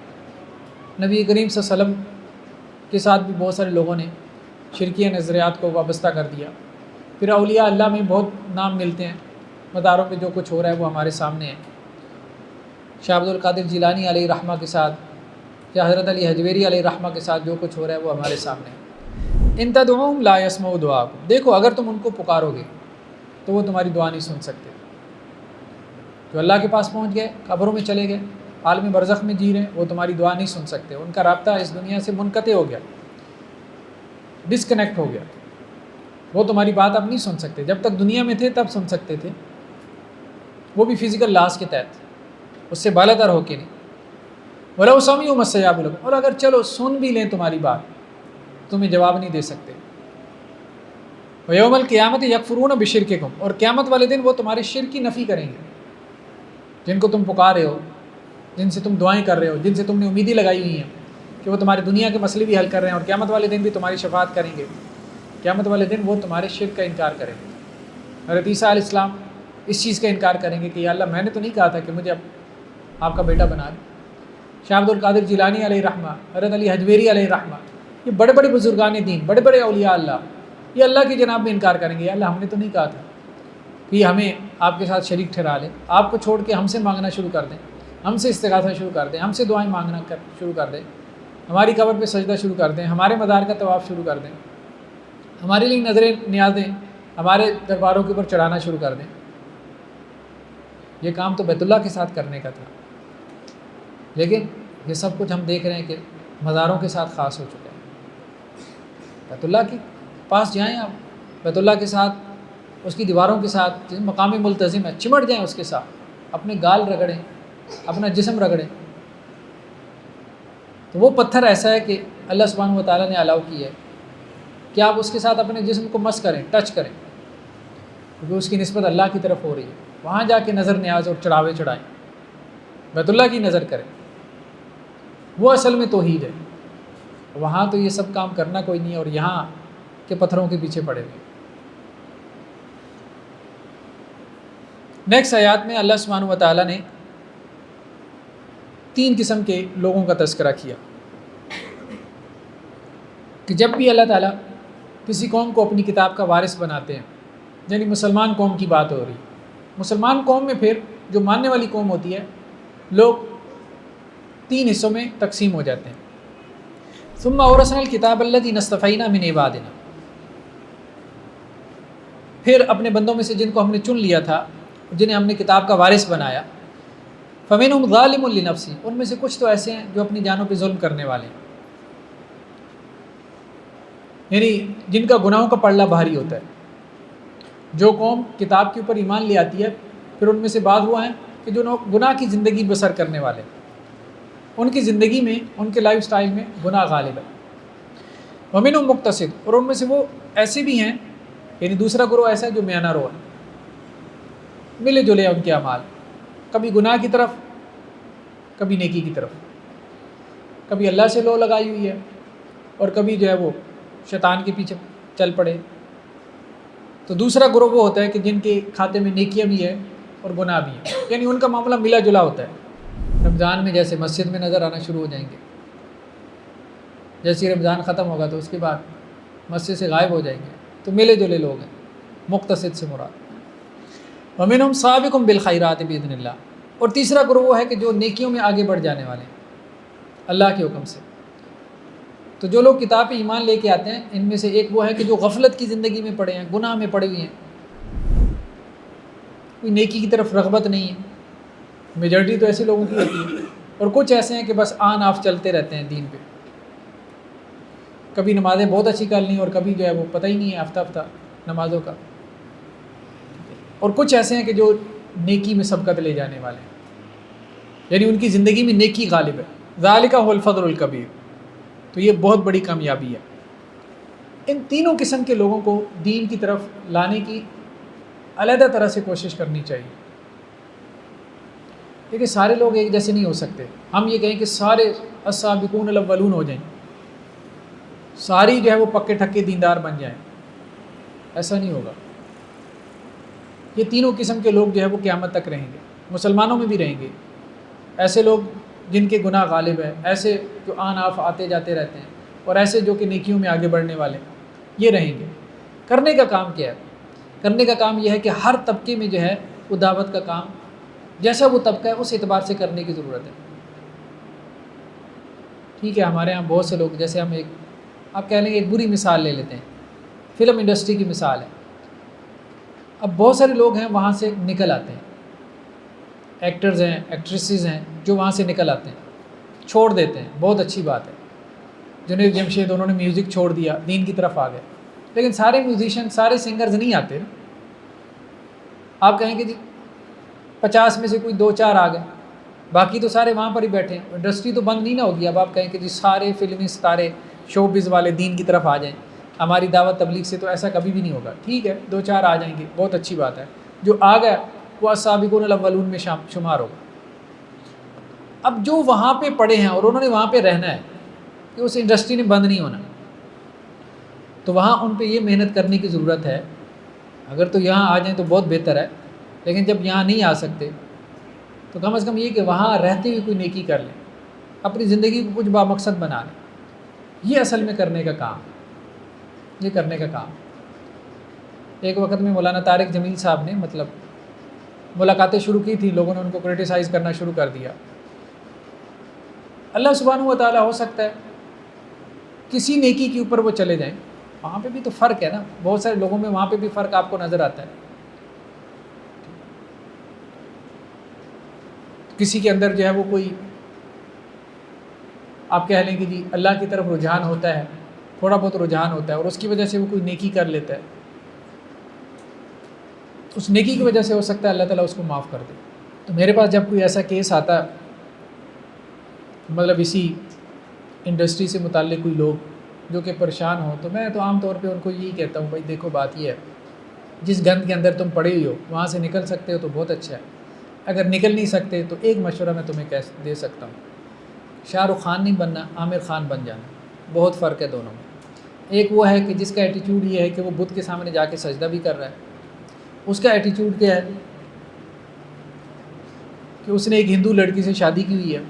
نبی کریم صلی اللہ علیہ وسلم کے ساتھ بھی بہت سارے لوگوں نے شرکیہ نظریات کو وابستہ کر دیا۔ پھر اولیاء اللہ میں بہت نام ملتے ہیں، مداروں پہ جو کچھ ہو رہا ہے وہ ہمارے سامنے ہے۔ شاہ عبد القادر جیلانی علیہ رحمہ کے ساتھ یا حضرت علی حجویری علیہ رحمہ کے ساتھ جو کچھ ہو رہا ہے وہ ہمارے سامنے ہے۔ ان تدعوہم لا یسمعوا دعاءکم، دیکھو اگر تم ان کو پکارو گے تو وہ تمہاری دعا نہیں سن سکتے۔ جو اللہ کے پاس پہنچ گئے، قبروں میں چلے گئے، عالم برزخ میں جی رہے ہیں، وہ تمہاری دعا نہیں سن سکتے، ان کا رابطہ اس دنیا سے منقطع ہو گیا، ڈسکنیکٹ ہو گیا، وہ تمہاری بات اب نہیں سن سکتے۔ جب تک دنیا میں تھے تب سن سکتے تھے، وہ بھی فزیکل لاس کے تحت، اس سے بالا تر ہو کے نہیں۔ وَلَوْ سَمِعُوا مَا اسْتَجَابُوا لَكُمْ، اور اگر چلو سن بھی لیں تمہاری بات، تمہیں جواب نہیں دے سکتے۔ وَيَوْمَ الْقِيَامَةِ يَكْفُرُونَ بِشِرْكِكُمْ، اور قیامت والے دن وہ تمہارے شرک کی نفی کریں گے، جن کو تم پکار رہے ہو، جن سے تم دعائیں کر رہے ہو، جن سے تم نے امیدیں لگائی ہوئی ہیں کہ وہ تمہاری دنیا کے مسئلے بھی حل کر رہے ہیں اور قیامت والے دن بھی تمہاری شفاعت کریں گے، قیامت والے دن وہ تمہارے شرک کا انکار کریں گے۔ حضرت عیسیٰ علیہ السلام اس چیز کا انکار کریں گے کہ یا اللہ میں نے تو نہیں کہا تھا کہ مجھے اب آپ کا بیٹا بنا دے۔ شاہ عبد القادر جیلانی علیہ رحمہ، حضرت علی حجویری علیہ رحمہ، یہ بڑے بڑے بزرگان دین، بڑے بڑے اولیاء اللہ، یہ اللہ کی جناب میں انکار کریں گے، یا اللہ ہم نے تو نہیں کہا تھا کہ ہمیں آپ کے ساتھ شریک ٹھہرا لیں، آپ کو چھوڑ کے ہم سے مانگنا شروع کر دیں، ہم سے استغاثہ شروع کر دیں، ہم سے دعائیں مانگنا شروع کر دیں، ہماری قبر پہ سجدہ شروع کر دیں، ہمارے مدار کا طواف شروع کر دیں، ہمارے لیے نظریں نیازیں ہمارے درباروں کے اوپر چڑھانا شروع کر دیں۔ یہ کام تو بیت اللہ کے ساتھ کرنے کا تھا، لیکن یہ سب کچھ ہم دیکھ رہے ہیں کہ مزاروں کے ساتھ خاص ہو چکا ہے۔ بیت اللہ کے پاس جائیں آپ، بیت اللہ کے ساتھ، اس کی دیواروں کے ساتھ، جس مقام ملتزم ہے چمٹ جائیں اس کے ساتھ، اپنے گال رگڑیں، اپنا جسم رگڑیں، تو وہ پتھر ایسا ہے کہ اللہ سبحانہ و تعالیٰ نے الاؤ کی ہے کہ آپ اس کے ساتھ اپنے جسم کو مس کریں، ٹچ کریں، کیونکہ اس کی نسبت اللہ کی طرف ہو رہی ہے۔ وہاں جا کے نظر نیاز اور چڑھاوے چڑھائیں، بیت اللہ کی نظر کریں، وہ اصل میں توحید ہے۔ وہاں تو یہ سب کام کرنا کوئی نہیں ہے، اور یہاں کے پتھروں کے پیچھے پڑے ہوئے۔ نیکسٹ آیات میں اللہ سبحانہ و تعالیٰ نے 3 قسم کے لوگوں کا تذکرہ کیا کہ جب بھی اللہ تعالیٰ کسی قوم کو اپنی کتاب کا وارث بناتے ہیں، یعنی مسلمان قوم کی بات ہو رہی، مسلمان قوم میں پھر جو ماننے والی قوم ہوتی ہے، لوگ 3 حصوں میں تقسیم ہو جاتے ہیں۔ ثم اورثنا الکتاب الذین اصطفینا من عبادنا، پھر اپنے بندوں میں سے جن کو ہم نے چن لیا تھا، جنہیں ہم نے کتاب کا وارث بنایا، فمنہم ظالم لنفسہ، ان میں سے کچھ تو ایسے ہیں جو اپنی جانوں پہ ظلم کرنے والے ہیں، یعنی جن کا گناہوں کا پلڑا بھاری ہوتا ہے۔ جو قوم کتاب کے اوپر ایمان لے آتی ہے، پھر ان میں سے بعض وہ ہیں کہ جو گناہ کی زندگی بسر کرنے والے، ان کی زندگی میں، ان کے لائف سٹائل میں گناہ غالب ہے۔ ومنہم مقتصد، اور ان میں سے وہ ایسے بھی ہیں، یعنی دوسرا گروہ ایسا ہے جو میانہ رو ہے، ملے جلے ان کے اعمال، کبھی گناہ کی طرف، کبھی نیکی کی طرف، کبھی اللہ سے لو لگائی ہوئی ہے اور کبھی جو ہے وہ شیطان کے پیچھے چل پڑے۔ تو دوسرا گروہ وہ ہوتا ہے کہ جن کے کھاتے میں نیکیاں بھی ہے اور گناہ بھی ہیں، یعنی ان کا معاملہ ملا جلا ہوتا ہے۔ رمضان میں جیسے مسجد میں نظر آنا شروع ہو جائیں گے، جیسے رمضان ختم ہوگا تو اس کے بعد مسجد سے غائب ہو جائیں گے، تو ملے جلے لوگ ہیں، مقتصد سے مراد۔ ومنہم سابق بالخیرات باذن اللہ، اور تیسرا گروہ وہ ہے کہ جو نیکیوں میں آگے بڑھ جانے والے ہیں اللہ کے حکم سے. تو جو لوگ کتاب پہ ایمان لے کے آتے ہیں ان میں سے ایک وہ ہے کہ جو غفلت کی زندگی میں پڑے ہیں، گناہ میں پڑے ہوئے ہیں، کوئی نیکی کی طرف رغبت نہیں ہے. میجورٹی تو ایسے لوگوں کی ہوتی ہے. اور کچھ ایسے ہیں کہ بس آن آف چلتے رہتے ہیں دین پہ، کبھی نمازیں بہت اچھی کر لیں اور کبھی جو ہے وہ پتہ ہی نہیں ہے ہفتہ ہفتہ نمازوں کا. اور کچھ ایسے ہیں کہ جو نیکی میں سبقت لے جانے والے ہیں، یعنی ان کی زندگی میں نیکی غالب ہے. ذالک هو الفضل الکبیر. تو یہ بہت بڑی کامیابی ہے. ان تینوں قسم کے لوگوں کو دین کی طرف لانے کی علیحدہ طرح سے کوشش کرنی چاہیے. دیکھیں سارے لوگ ایک جیسے نہیں ہو سکتے. ہم یہ کہیں کہ سارے السابقون الاولون ہو جائیں، ساری جو ہے وہ پکے ٹھکے دیندار بن جائیں، ایسا نہیں ہوگا. یہ تینوں قسم کے لوگ جو ہے وہ قیامت تک رہیں گے. مسلمانوں میں بھی رہیں گے ایسے لوگ جن کے گناہ غالب ہیں، ایسے جو آن آف آتے جاتے رہتے ہیں، اور ایسے جو کہ نیکیوں میں آگے بڑھنے والے ہیں، یہ رہیں گے. کرنے کا کام کیا ہے؟ کرنے کا کام یہ ہے کہ ہر طبقے میں جو ہے وہ دعوت کا کام جیسا وہ طبقہ ہے اس اعتبار سے کرنے کی ضرورت ہے. ٹھیک ہے، ہمارے یہاں بہت سے لوگ، جیسے ہم آپ کہہ لیں گے ایک بری مثال لے لیتے ہیں، فلم انڈسٹری کی مثال ہے. اب بہت سارے لوگ ہیں وہاں سے نکل آتے ہیں، ایکٹرز ہیں، ایکٹریسز ہیں، جو وہاں سے نکل آتے ہیں، چھوڑ دیتے ہیں. بہت اچھی بات ہے. جنید جمشید انہوں نے میوزک چھوڑ دیا، دین کی طرف آ گئے. لیکن سارے میوزیشین، سارے سنگرز نہیں آتے. آپ کہیں کہ جی 50 میں سے کوئی 2-4 آ گئے، باقی تو سارے وہاں پر ہی بیٹھے ہیں. انڈسٹری تو بند نہیں نہ ہوگی. اب آپ کہیں کہ جی سارے فلمی ستارے، شو بز والے دین کی طرف آ جائیں. ہماری دعوت تبلیغ سے تو ایسا کبھی بھی نہیں ہوگا. ٹھیک ہے 2-4 آ جائیں گے، بہت اچھی بات ہے. جو آ گیا وہ السابقون الاولون میں شمار ہوگا. اب جو وہاں پہ پڑے ہیں اور انہوں نے وہاں پہ رہنا ہے کہ اس انڈسٹری نے بند نہیں ہونا، تو وہاں ان پہ یہ محنت کرنے کی ضرورت ہے. اگر تو یہاں آ جائیں تو بہت بہتر ہے، لیکن جب یہاں نہیں آ سکتے تو کم از کم یہ کہ وہاں رہتے ہوئے کوئی نیکی کر لیں، اپنی زندگی کو کچھ بامقصد بنا لیں. یہ اصل میں کرنے کا کام، یہ کرنے کا کام. ایک وقت میں مولانا طارق جمیل صاحب نے ملاقاتیں شروع کی تھی، لوگوں نے ان کو کرٹیسائز کرنا شروع کر دیا. اللہ سبحانہ و تعالیٰ ہو سکتا ہے کسی نیکی کے اوپر وہ چلے جائیں. وہاں پہ بھی تو فرق ہے نا، بہت سارے لوگوں میں وہاں پہ بھی فرق آپ کو نظر آتا ہے. کسی کے اندر جو ہے وہ کوئی آپ کہہ لیں کہ جی اللہ کی طرف رجحان ہوتا ہے، تھوڑا بہت رجحان ہوتا ہے، اور اس کی وجہ سے وہ کوئی نیکی کر لیتا ہے. اس نیکی کی وجہ سے ہو سکتا ہے اللہ تعالیٰ اس کو معاف کر دے. تو میرے پاس جب کوئی ایسا کیس آتا ہے، اسی انڈسٹری سے متعلق کوئی لوگ جو کہ پریشان ہوں، تو میں تو عام طور پہ ان کو یہی کہتا ہوں، بھائی دیکھو بات یہ ہے، جس گند کے اندر تم پڑے ہوئی ہو وہاں سے نکل سکتے ہو تو بہت اچھا ہے. اگر نکل نہیں سکتے تو ایک مشورہ میں تمہیں دے سکتا ہوں، شاہ رخ خان نہیں بننا، عامر خان بن جانا. بہت فرق ہے دونوں میں. ایک وہ ہے کہ جس کا ایٹیچیوڈ یہ ہے کہ وہ بدھ کے سامنے جا کے سجدہ بھی کر رہا ہے. اس کا ایٹیچیوڈ کیا ہے کہ اس نے ایک ہندو لڑکی سے شادی کی ہوئی ہے،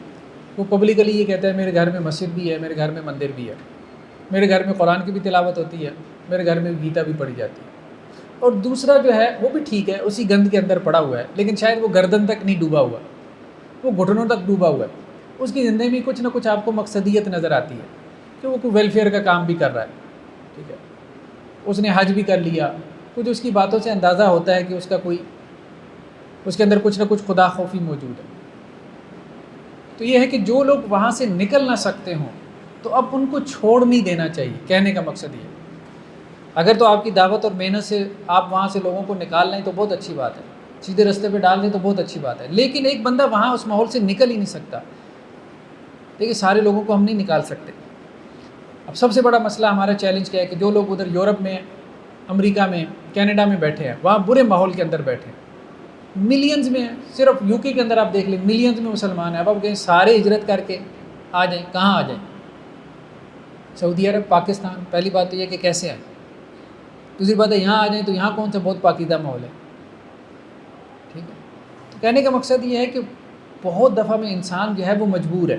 وہ پبلکلی یہ کہتا ہے میرے گھر میں مسجد بھی ہے، میرے گھر میں مندر بھی ہے، میرے گھر میں قرآن کی بھی تلاوت ہوتی ہے، میرے گھر میں گیتا بھی پڑھی جاتی ہے. اور دوسرا جو ہے وہ بھی ٹھیک ہے، اسی گند کے اندر پڑا ہوا ہے، لیکن شاید وہ گردن تک نہیں ڈوبا ہوا، وہ گھٹنوں تک ڈوبا ہوا ہے. اس کی زندگی میں کچھ نہ کچھ آپ کو مقصدیت نظر آتی ہے کہ وہ کوئی ویلفیئر کا کام بھی کر رہا ہے. ٹھیک ہے، اس نے حج بھی کر لیا. کچھ اس کی باتوں سے اندازہ ہوتا ہے کہ اس کے اندر کچھ نہ کچھ خدا خوفی موجود ہے. تو یہ ہے کہ جو لوگ وہاں سے نکل نہ سکتے ہوں تو اب ان کو چھوڑ نہیں دینا چاہیے. کہنے کا مقصد یہ ہے اگر تو آپ کی دعوت اور محنت سے آپ وہاں سے لوگوں کو نکال لیں تو بہت اچھی بات ہے، سیدھے رستے پہ ڈال دیں تو بہت اچھی بات ہے. لیکن ایک بندہ وہاں اس ماحول سے نکل ہی نہیں سکتا. دیکھیے سارے لوگوں کو ہم نہیں نکال سکتے. اب سب سے بڑا مسئلہ ہمارا چیلنج کیا ہے کہ جو لوگ ادھر یورپ میں، امریکہ میں، کینیڈا میں بیٹھے ہیں، وہاں برے ماحول کے اندر بیٹھے ہیں، ملینز میں ہیں. صرف یو کے اندر آپ دیکھ لیں ملینز میں مسلمان ہیں. اب آپ کہیں سارے ہجرت کر کے آ جائیں، کہاں آ جائیں؟ سعودی عرب، پاکستان. پہلی بات تو یہ کہ کیسے آئیں. دوسری بات ہے یہاں آ جائیں تو یہاں کون سا بہت پاکیزہ ماحول ہے. ٹھیک ہے، تو کہنے کا مقصد یہ ہے کہ بہت دفعہ میں انسان جو ہے وہ مجبور ہے.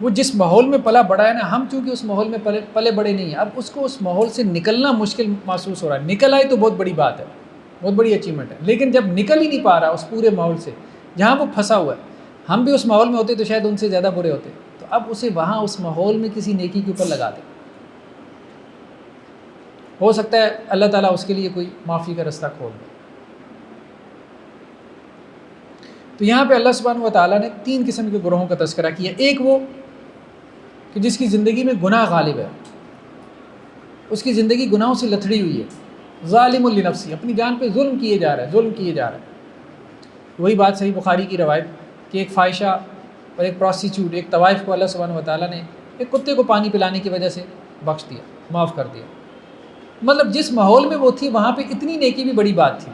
وہ جس ماحول میں پلا بڑا ہے نا، ہم چونکہ اس ماحول میں پلے بڑے نہیں ہیں، اب اس کو اس ماحول سے نکلنا مشکل محسوس ہو رہا ہے. نکل آئے تو بہت بڑی بات ہے. بہت بڑی اچیومنٹ ہے. لیکن جب نکل ہی نہیں پا رہا اس پورے ماحول سے جہاں وہ پھنسا ہوا ہے, ہم بھی اس ماحول میں ہوتے تو شاید ان سے زیادہ برے ہوتے, تو اب اسے وہاں اس ماحول میں کسی نیکی کے اوپر لگا دیں. ہو سکتا ہے اللہ تعالیٰ اس کے لیے کوئی معافی کا رستہ کھول دے. تو یہاں پہ اللہ سبحانہ و تعالیٰ نے 3 قسم کے گروہوں کا تذکرہ کیا. ایک وہ کہ جس کی زندگی میں گناہ غالب ہے, اس کی زندگی گناہوں سے لتھڑی ہوئی ہے, ظالم لنفسی, اپنی جان پہ ظلم کیے جا رہا ہے. وہی بات صحیح بخاری کی روایت کہ ایک فاحشہ اور ایک پروسٹیچیوٹ, ایک طوائف کو اللہ سبحانہ و تعالیٰ نے ایک کتے کو پانی پلانے کی وجہ سے بخش دیا, معاف کر دیا. مطلب جس ماحول میں وہ تھی وہاں پہ اتنی نیکی بھی بڑی بات تھی,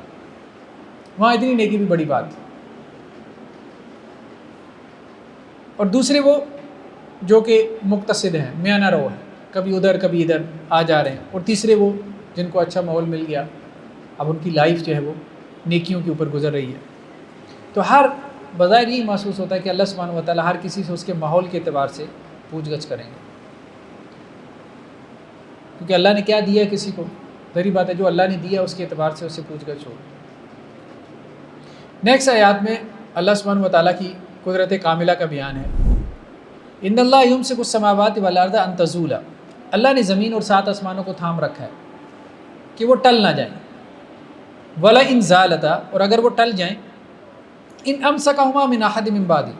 اور دوسرے وہ جو کہ مقتصد ہیں, میاں نہ رو ہیں, کبھی ادھر کبھی ادھر آ جا رہے ہیں. اور تیسرے وہ جن کو اچھا ماحول مل گیا, اب ان کی لائف جو ہے وہ نیکیوں کے اوپر گزر رہی ہے. تو ہر بظاہر یہی محسوس ہوتا ہے کہ اللہ سبحانہ و تعالیٰ ہر کسی سے اس کے ماحول کے اعتبار سے پوچھ گچھ کریں گے, کیونکہ اللہ نے کیا دیا ہے کسی کو, ظاہری بات ہے جو اللہ نے دیا اس کے اعتبار سے اس سے پوچھ گچھ ہو. نیکسٹ آیات میں اللہ سبحانہ و تعالیٰ کی قدرت کاملہ کا بیان ہے. ان اللہ یمسک السماوات والارض ان تزولا, اللہ نے زمین اور 7 آسمانوں کو تھام رکھا ہے کہ وہ ٹل نہ جائیں. ولا ان زالتا, اور اگر وہ ٹل جائیں, ان امسکہما من احد من بعدی,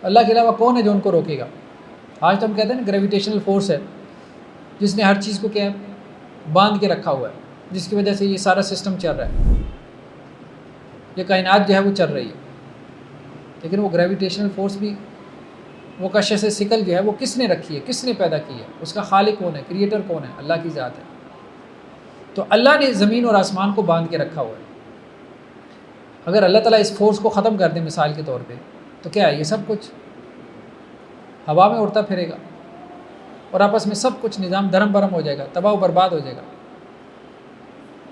اللہ کے علاوہ کون ہے جو ان کو روکے گا. آج تو ہم کہتے ہیں نا گریویٹیشنل فورس ہے جس نے ہر چیز کو کیا باندھ کے رکھا ہوا ہے, جس کی وجہ سے یہ سارا سسٹم چل رہا ہے, یہ کائنات جو ہے وہ چل رہی ہے. لیکن وہ گریویٹیشنل فورس بھی, وہ کشش ثقل جو ہے وہ کس نے رکھی ہے, کس نے پیدا کی ہے, اس کا خالق کون ہے, کریٹر کون ہے, اللہ کی ذات ہے. تو اللہ نے زمین اور آسمان کو باندھ کے رکھا ہوا ہے. اگر اللہ تعالیٰ اس فورس کو ختم کر دے مثال کے طور پہ, تو کیا ہے, یہ سب کچھ ہوا میں اڑتا پھرے گا اور آپس میں سب کچھ نظام دھرم برم ہو جائے گا, تباہ و برباد ہو جائے گا,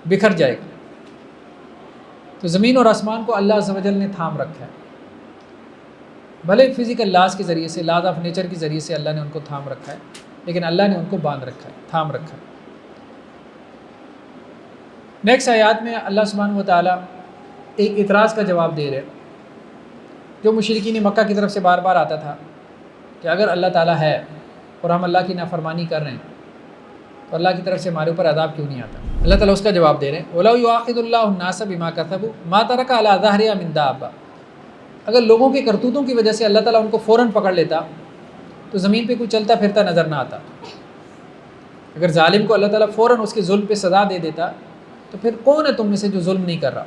بکھر جائے گا. تو زمین اور آسمان کو اللہ عز و جل نے تھام رکھا ہے. بھلے فزیکل لاز کے ذریعے سے, لاز آف نیچر کے ذریعے سے اللہ نے ان کو تھام رکھا ہے, لیکن اللہ نے ان کو باندھ رکھا ہے, تھام رکھا ہے. نیکسٹ آیات میں اللہ سبحانہ و تعالیٰ ایک اعتراض کا جواب دے رہے جو مشرکین مکہ کی طرف سے بار بار آتا تھا کہ اگر اللہ تعالیٰ ہے اور ہم اللہ کی نافرمانی کر رہے ہیں تو اللہ کی طرف سے ہمارے اوپر عذاب کیوں نہیں آتا. اللہ تعالیٰ اس کا جواب دے رہے ہیں, وَلَوْ يُؤَاخِذُ اللَّهُ النَّاسَ بِمَا كَسَبُوا مَا تَرَكَ عَلَىٰ ظَهْرِهَا مِن دَابَّةٍ, اگر لوگوں کے کرتوتوں کی وجہ سے اللہ تعالیٰ ان کو فوراً پکڑ لیتا تو زمین پہ کوئی چلتا پھرتا نظر نہ آتا. اگر ظالم کو اللہ تعالیٰ فوراً اس کے ظلم پہ سزا دے دیتا تو پھر کون ہے تم میں سے جو ظلم نہیں کر رہا,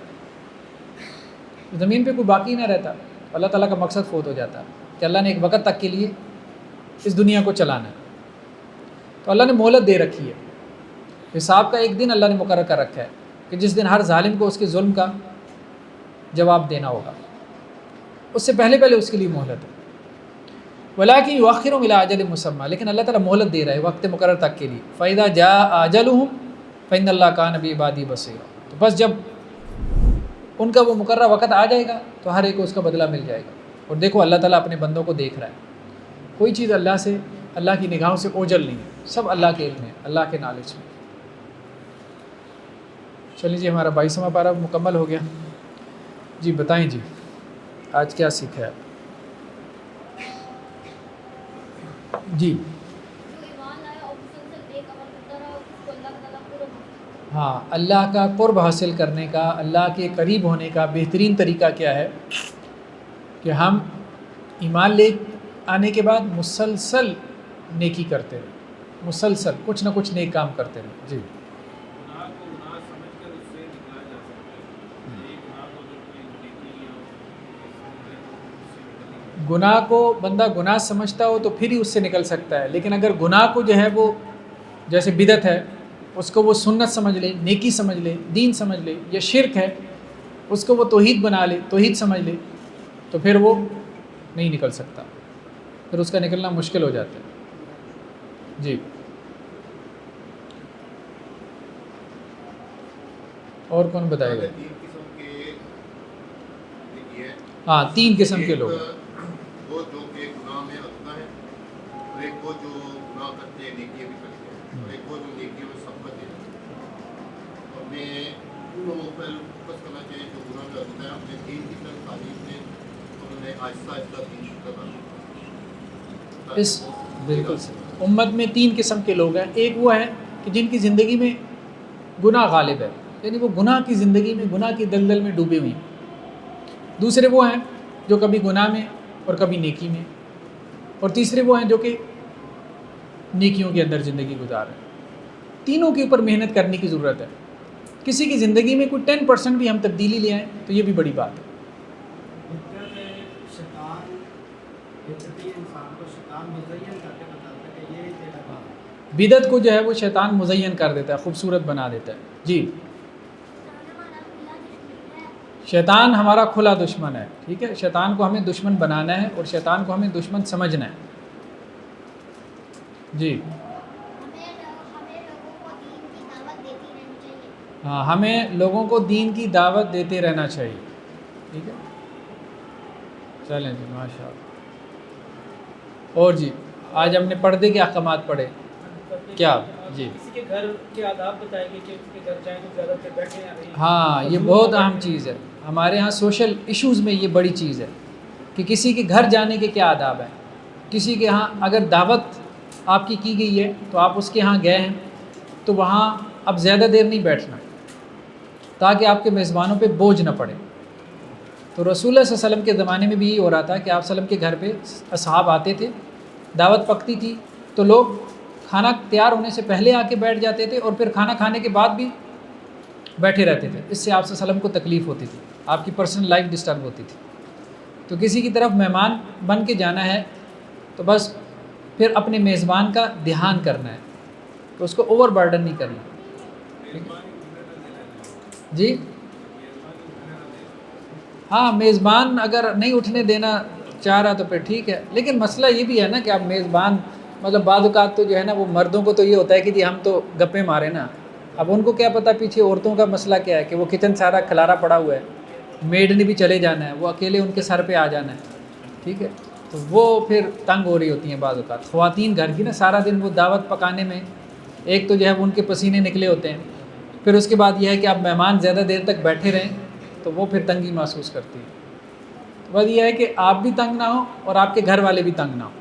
زمین پہ کوئی باقی نہ رہتا. اللہ تعالیٰ کا مقصد فوت ہو جاتا کہ اللہ نے ایک وقت تک کے لیے اس دنیا کو چلانا ہے. تو اللہ نے مہلت دے رکھی ہے, حساب کا ایک دن اللہ نے مقرر کر رکھا ہے کہ جس دن ہر ظالم کو اس کے ظلم کا جواب دینا ہوگا. اس سے پہلے اس کے لیے مہلت ہے. وَلَٰكِن يُؤَخِّرُهُمْ إِلَىٰ أَجَلٍ مُّسَمًّى, لیکن اللہ تعالیٰ مہلت دے رہا ہے وقت مقرر تک کے لیے. فَإِذَا جَاءَ أَجَلُهُمْ فَإِنَّ اللَّهَ كَانَ بِعِبَادِهِ بَصِيرًا, تو بس جب ان کا وہ مقررہ وقت آ جائے گا تو ہر ایک کو اس کا بدلہ مل جائے گا. اور دیکھو اللہ تعالیٰ اپنے بندوں کو دیکھ رہا ہے, کوئی چیز اللہ سے, اللہ کی نگاہوں سے اوجھل نہیں ہے, سب اللہ کے علم ہے, اللہ کے نالج میں. چلیے جی, ہمارا 22واں پارہ مکمل ہو گیا. جی بتائیں جی, آج کیا سیکھا ہے؟ جی ہاں, اللہ کا قرب حاصل کرنے کا, اللہ کے قریب ہونے کا بہترین طریقہ کیا ہے کہ ہم ایمان لے آنے کے بعد مسلسل نیکی کرتے رہیں, مسلسل کچھ نہ کچھ نیک کام کرتے رہیں. جی گناہ کو بندہ گناہ سمجھتا ہو تو پھر ہی اس سے نکل سکتا ہے, لیکن اگر گناہ کو جو ہے وہ جیسے بدعت ہے اس کو وہ سنت سمجھ لے, نیکی سمجھ لے, دین سمجھ لے, یا شرک ہے اس کو وہ توحید بنا لے, توحید سمجھ لے, تو پھر وہ نہیں نکل سکتا, پھر اس کا نکلنا مشکل ہو جاتا ہے. جی اور کون بتائے گا؟ ہاں 3 قسم کے لوگ, وہ جو کہ گناہ میں رکھتا ہے, اور ایک وہ جو گناہ کرتے ہیں نیکیاں بھی کرتے ہیں, اور ایک وہ جو نیکیوں میں سبقت دیتے ہیں. اور میں ان لوگوں پر فوکس کرنا چاہیے جو گناہ کرتے ہیں اپنے دین کی طرف تعلیم میں انہوں نے آہستہ آہستہ دین شکر کرنا اس بالکل صحیح. امت میں 3 قسم کے لوگ ہیں. ایک وہ ہیں کہ جن کی زندگی میں گناہ غالب ہے، یعنی وہ گناہ کی زندگی میں، گناہ کی دلدل میں ڈوبے ہوئے ہیں. دوسرے وہ ہیں جو کبھی گناہ میں اور کبھی نیکی میں. اور تیسرے وہ ہیں جو کہ نیکیوں کے اندر زندگی گزار رہے ہیں. تینوں کے اوپر محنت کرنے کی ضرورت ہے. کسی کی زندگی میں کوئی 10% بھی ہم تبدیلی لے آئیں تو یہ بھی بڑی بات ہے. بدعت کو جو ہے وہ شیطان مزین کر دیتا ہے، خوبصورت بنا دیتا ہے. جی، شیطان ہمارا کھلا دشمن ہے. ٹھیک ہے، شیطان کو ہمیں دشمن بنانا ہے اور شیطان کو ہمیں دشمن سمجھنا ہے. جی ہاں، ہمیں لوگوں کو دین کی دعوت دیتے رہنا چاہیے. ٹھیک ہے، چلیں جی، ماشاء اللہ. اور جی، آج ہم نے پردے کے احکامات پڑھے. کیا جی، کسی کے گھر کے آداب بتائے گے کہ اس کے گھر جائیں تو زیادہ تر بیٹھے ہیں. ہاں، یہ بہت اہم چیز ہے. ہمارے ہاں سوشل ایشوز میں یہ بڑی چیز ہے کہ کسی کے گھر جانے کے کیا آداب ہیں. کسی کے ہاں اگر دعوت آپ کی گئی ہے تو آپ اس کے ہاں گئے ہیں تو وہاں اب زیادہ دیر نہیں بیٹھنا تاکہ آپ کے میزبانوں پہ بوجھ نہ پڑے. تو رسول اللہ صلی اللہ علیہ وسلم کے زمانے میں بھی یہی ہو رہا تھا کہ آپ صلی اللہ علیہ وسلم کے گھر پہ اصحاب آتے تھے، دعوت پکتی تھی تو لوگ کھانا تیار ہونے سے پہلے آ کے بیٹھ جاتے تھے اور پھر کھانا کھانے کے بعد بھی بیٹھے رہتے تھے. اس سے آپ صلی اللہ علیہ وسلم کو تکلیف ہوتی تھی، آپ کی پرسنل لائف ڈسٹرب ہوتی تھی. تو کسی کی طرف مہمان بن کے جانا ہے تو بس پھر اپنے میزبان کا دھیان کرنا ہے کہ اس کو اوور برڈن نہیں کرنا. جی ہاں، میزبان اگر نہیں اٹھنے دینا چاہ رہا تو پھر ٹھیک ہے، لیکن مسئلہ یہ بھی ہے نا کہ آپ میزبان مطلب بعض اوقات تو جو ہے نا وہ مردوں کو تو یہ ہوتا ہے کہ جی ہم تو گپے مارے نا. اب ان کو کیا پتہ پیچھے عورتوں کا مسئلہ کیا ہے کہ وہ کچن سارا کھلارا پڑا ہوا ہے، میڈ نے بھی چلے جانا ہے، وہ اکیلے ان کے سر پہ آ جانا ہے. ٹھیک ہے، تو وہ پھر تنگ ہو رہی ہوتی ہیں بعض اوقات. خواتین گھر کی نا سارا دن وہ دعوت پکانے میں ایک تو جو ہے وہ ان کے پسینے نکلے ہوتے ہیں، پھر اس کے بعد یہ ہے کہ آپ مہمان زیادہ دیر تک بیٹھے رہیں تو وہ پھر تنگی محسوس کرتی ہے. بس یہ ہے کہ آپ بھی تنگ نہ ہوں اور آپ کے گھر والے بھی تنگ نہ ہوں.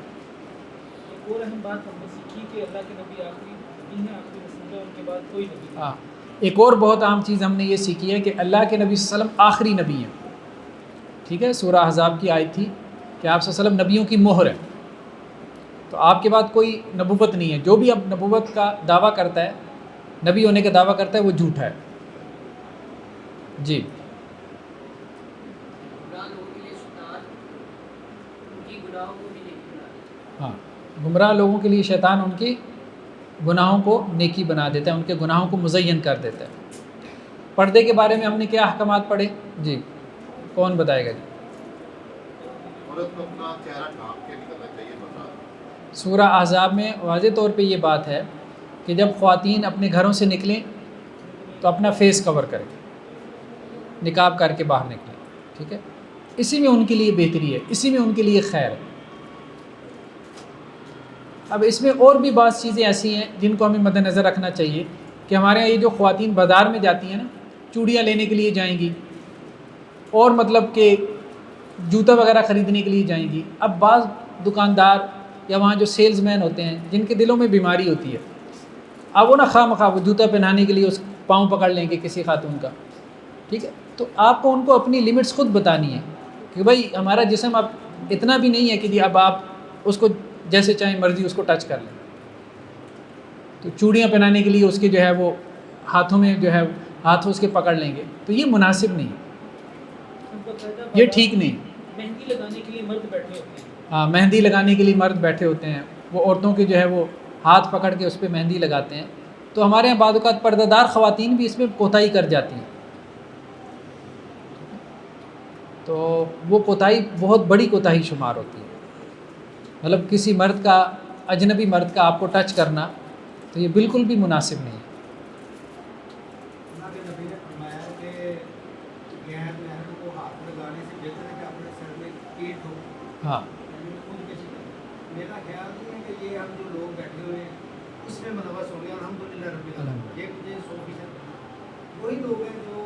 ایک اور اہم بات ہم نے سیکھی کہ اللہ کے نبی آخری نبی ہیں، آخری رسول ہے، ان کے بعد کوئی نبی نہیں. ہاں، ایک اور بہت اہم چیز ہم نے یہ سیکھی ہے کہ اللہ کے نبی صلی اللہ علیہ وسلم آخری نبی ہیں. ٹھیک ہے، سورہ احزاب کی آیت تھی کہ آپ صلی اللہ علیہ وسلم نبیوں کی مہر ہے، تو آپ کے بعد کوئی نبوت نہیں ہے. جو بھی اب نبوت کا دعویٰ کرتا ہے، نبی ہونے کا دعویٰ کرتا ہے، وہ جھوٹا ہے. جی ہاں، گمراہ لوگوں کے لیے شیطان ان کی گناہوں کو نیکی بنا دیتا ہے، ان کے گناہوں کو مزین کر دیتا ہے. پردے کے بارے میں ہم نے کیا احکامات پڑھے؟ جی کون بتائے گا؟ جی عورت کو اپنا چہرہ ڈھانپ کے نکلنا چاہیے بازار. سورہ احزاب میں واضح طور پہ یہ بات ہے کہ جب خواتین اپنے گھروں سے نکلیں تو اپنا فیس کور کریں، نقاب کر کے باہر نکلیں. ٹھیک ہے، اسی میں ان کے لیے بہتری ہے، اسی میں ان کے لیے خیر ہے. اب اس میں اور بھی بعض چیزیں ایسی ہیں جن کو ہمیں مد نظر رکھنا چاہیے کہ ہمارے یہاں یہ جو خواتین بازار میں جاتی ہیں نا، چوڑیاں لینے کے لیے جائیں گی اور مطلب کہ جوتا وغیرہ خریدنے کے لیے جائیں گی. اب بعض دکاندار یا وہاں جو سیلز مین ہوتے ہیں جن کے دلوں میں بیماری ہوتی ہے، اب وہ نا خواہ مخواہ وہ جوتا پہنانے کے لیے اس پاؤں پکڑ لیں گے کسی خاتون کا. ٹھیک ہے، تو آپ کو ان کو اپنی لیمٹس خود بتانی ہے کہ بھائی ہمارا جسم اب اتنا بھی نہیں ہے کہ جی اب آپ اس کو جیسے چاہیں مرضی اس کو ٹچ کر لیں. تو چوڑیاں پہنانے کے لیے اس کے جو ہے وہ ہاتھوں میں جو ہے ہاتھوں اس کے پکڑ لیں گے تو یہ مناسب نہیں، یہ ٹھیک نہیں. مہندی لگانے کے لیے مرد بیٹھے ہوتے ہیں. ہاں، مہندی لگانے کے لیے مرد بیٹھے ہوتے ہیں، وہ عورتوں کے جو ہے وہ ہاتھ پکڑ کے اس پہ مہندی لگاتے ہیں. تو ہمارے یہاں بعض اوقات پردہ دار خواتین بھی اس میں کوتاہی کر جاتی ہیں. تو وہ کوتاہی بہت بڑی کوتاہی شمار ہوتی ہے. مطلب کسی مرد کا، اجنبی مرد کا آپ کو ٹچ کرنا تو یہ بالکل بھی مناسب نہیں ہے. اللہ کے نبی نے فرمایا کہ غیر محرم کو ہاتھ لگانے سے بہتر ہے کہ اپنے سر میں کیٹ ہو. ہاں، میرا خیال نہیں ہے کہ یہ ہم جو لوگ بیٹھے ہوئے ہیں اس میں ملوث ہو گئے. الحمدللہ رب العالمین، یہ مجھے 100% وہی لوگ ہیں جو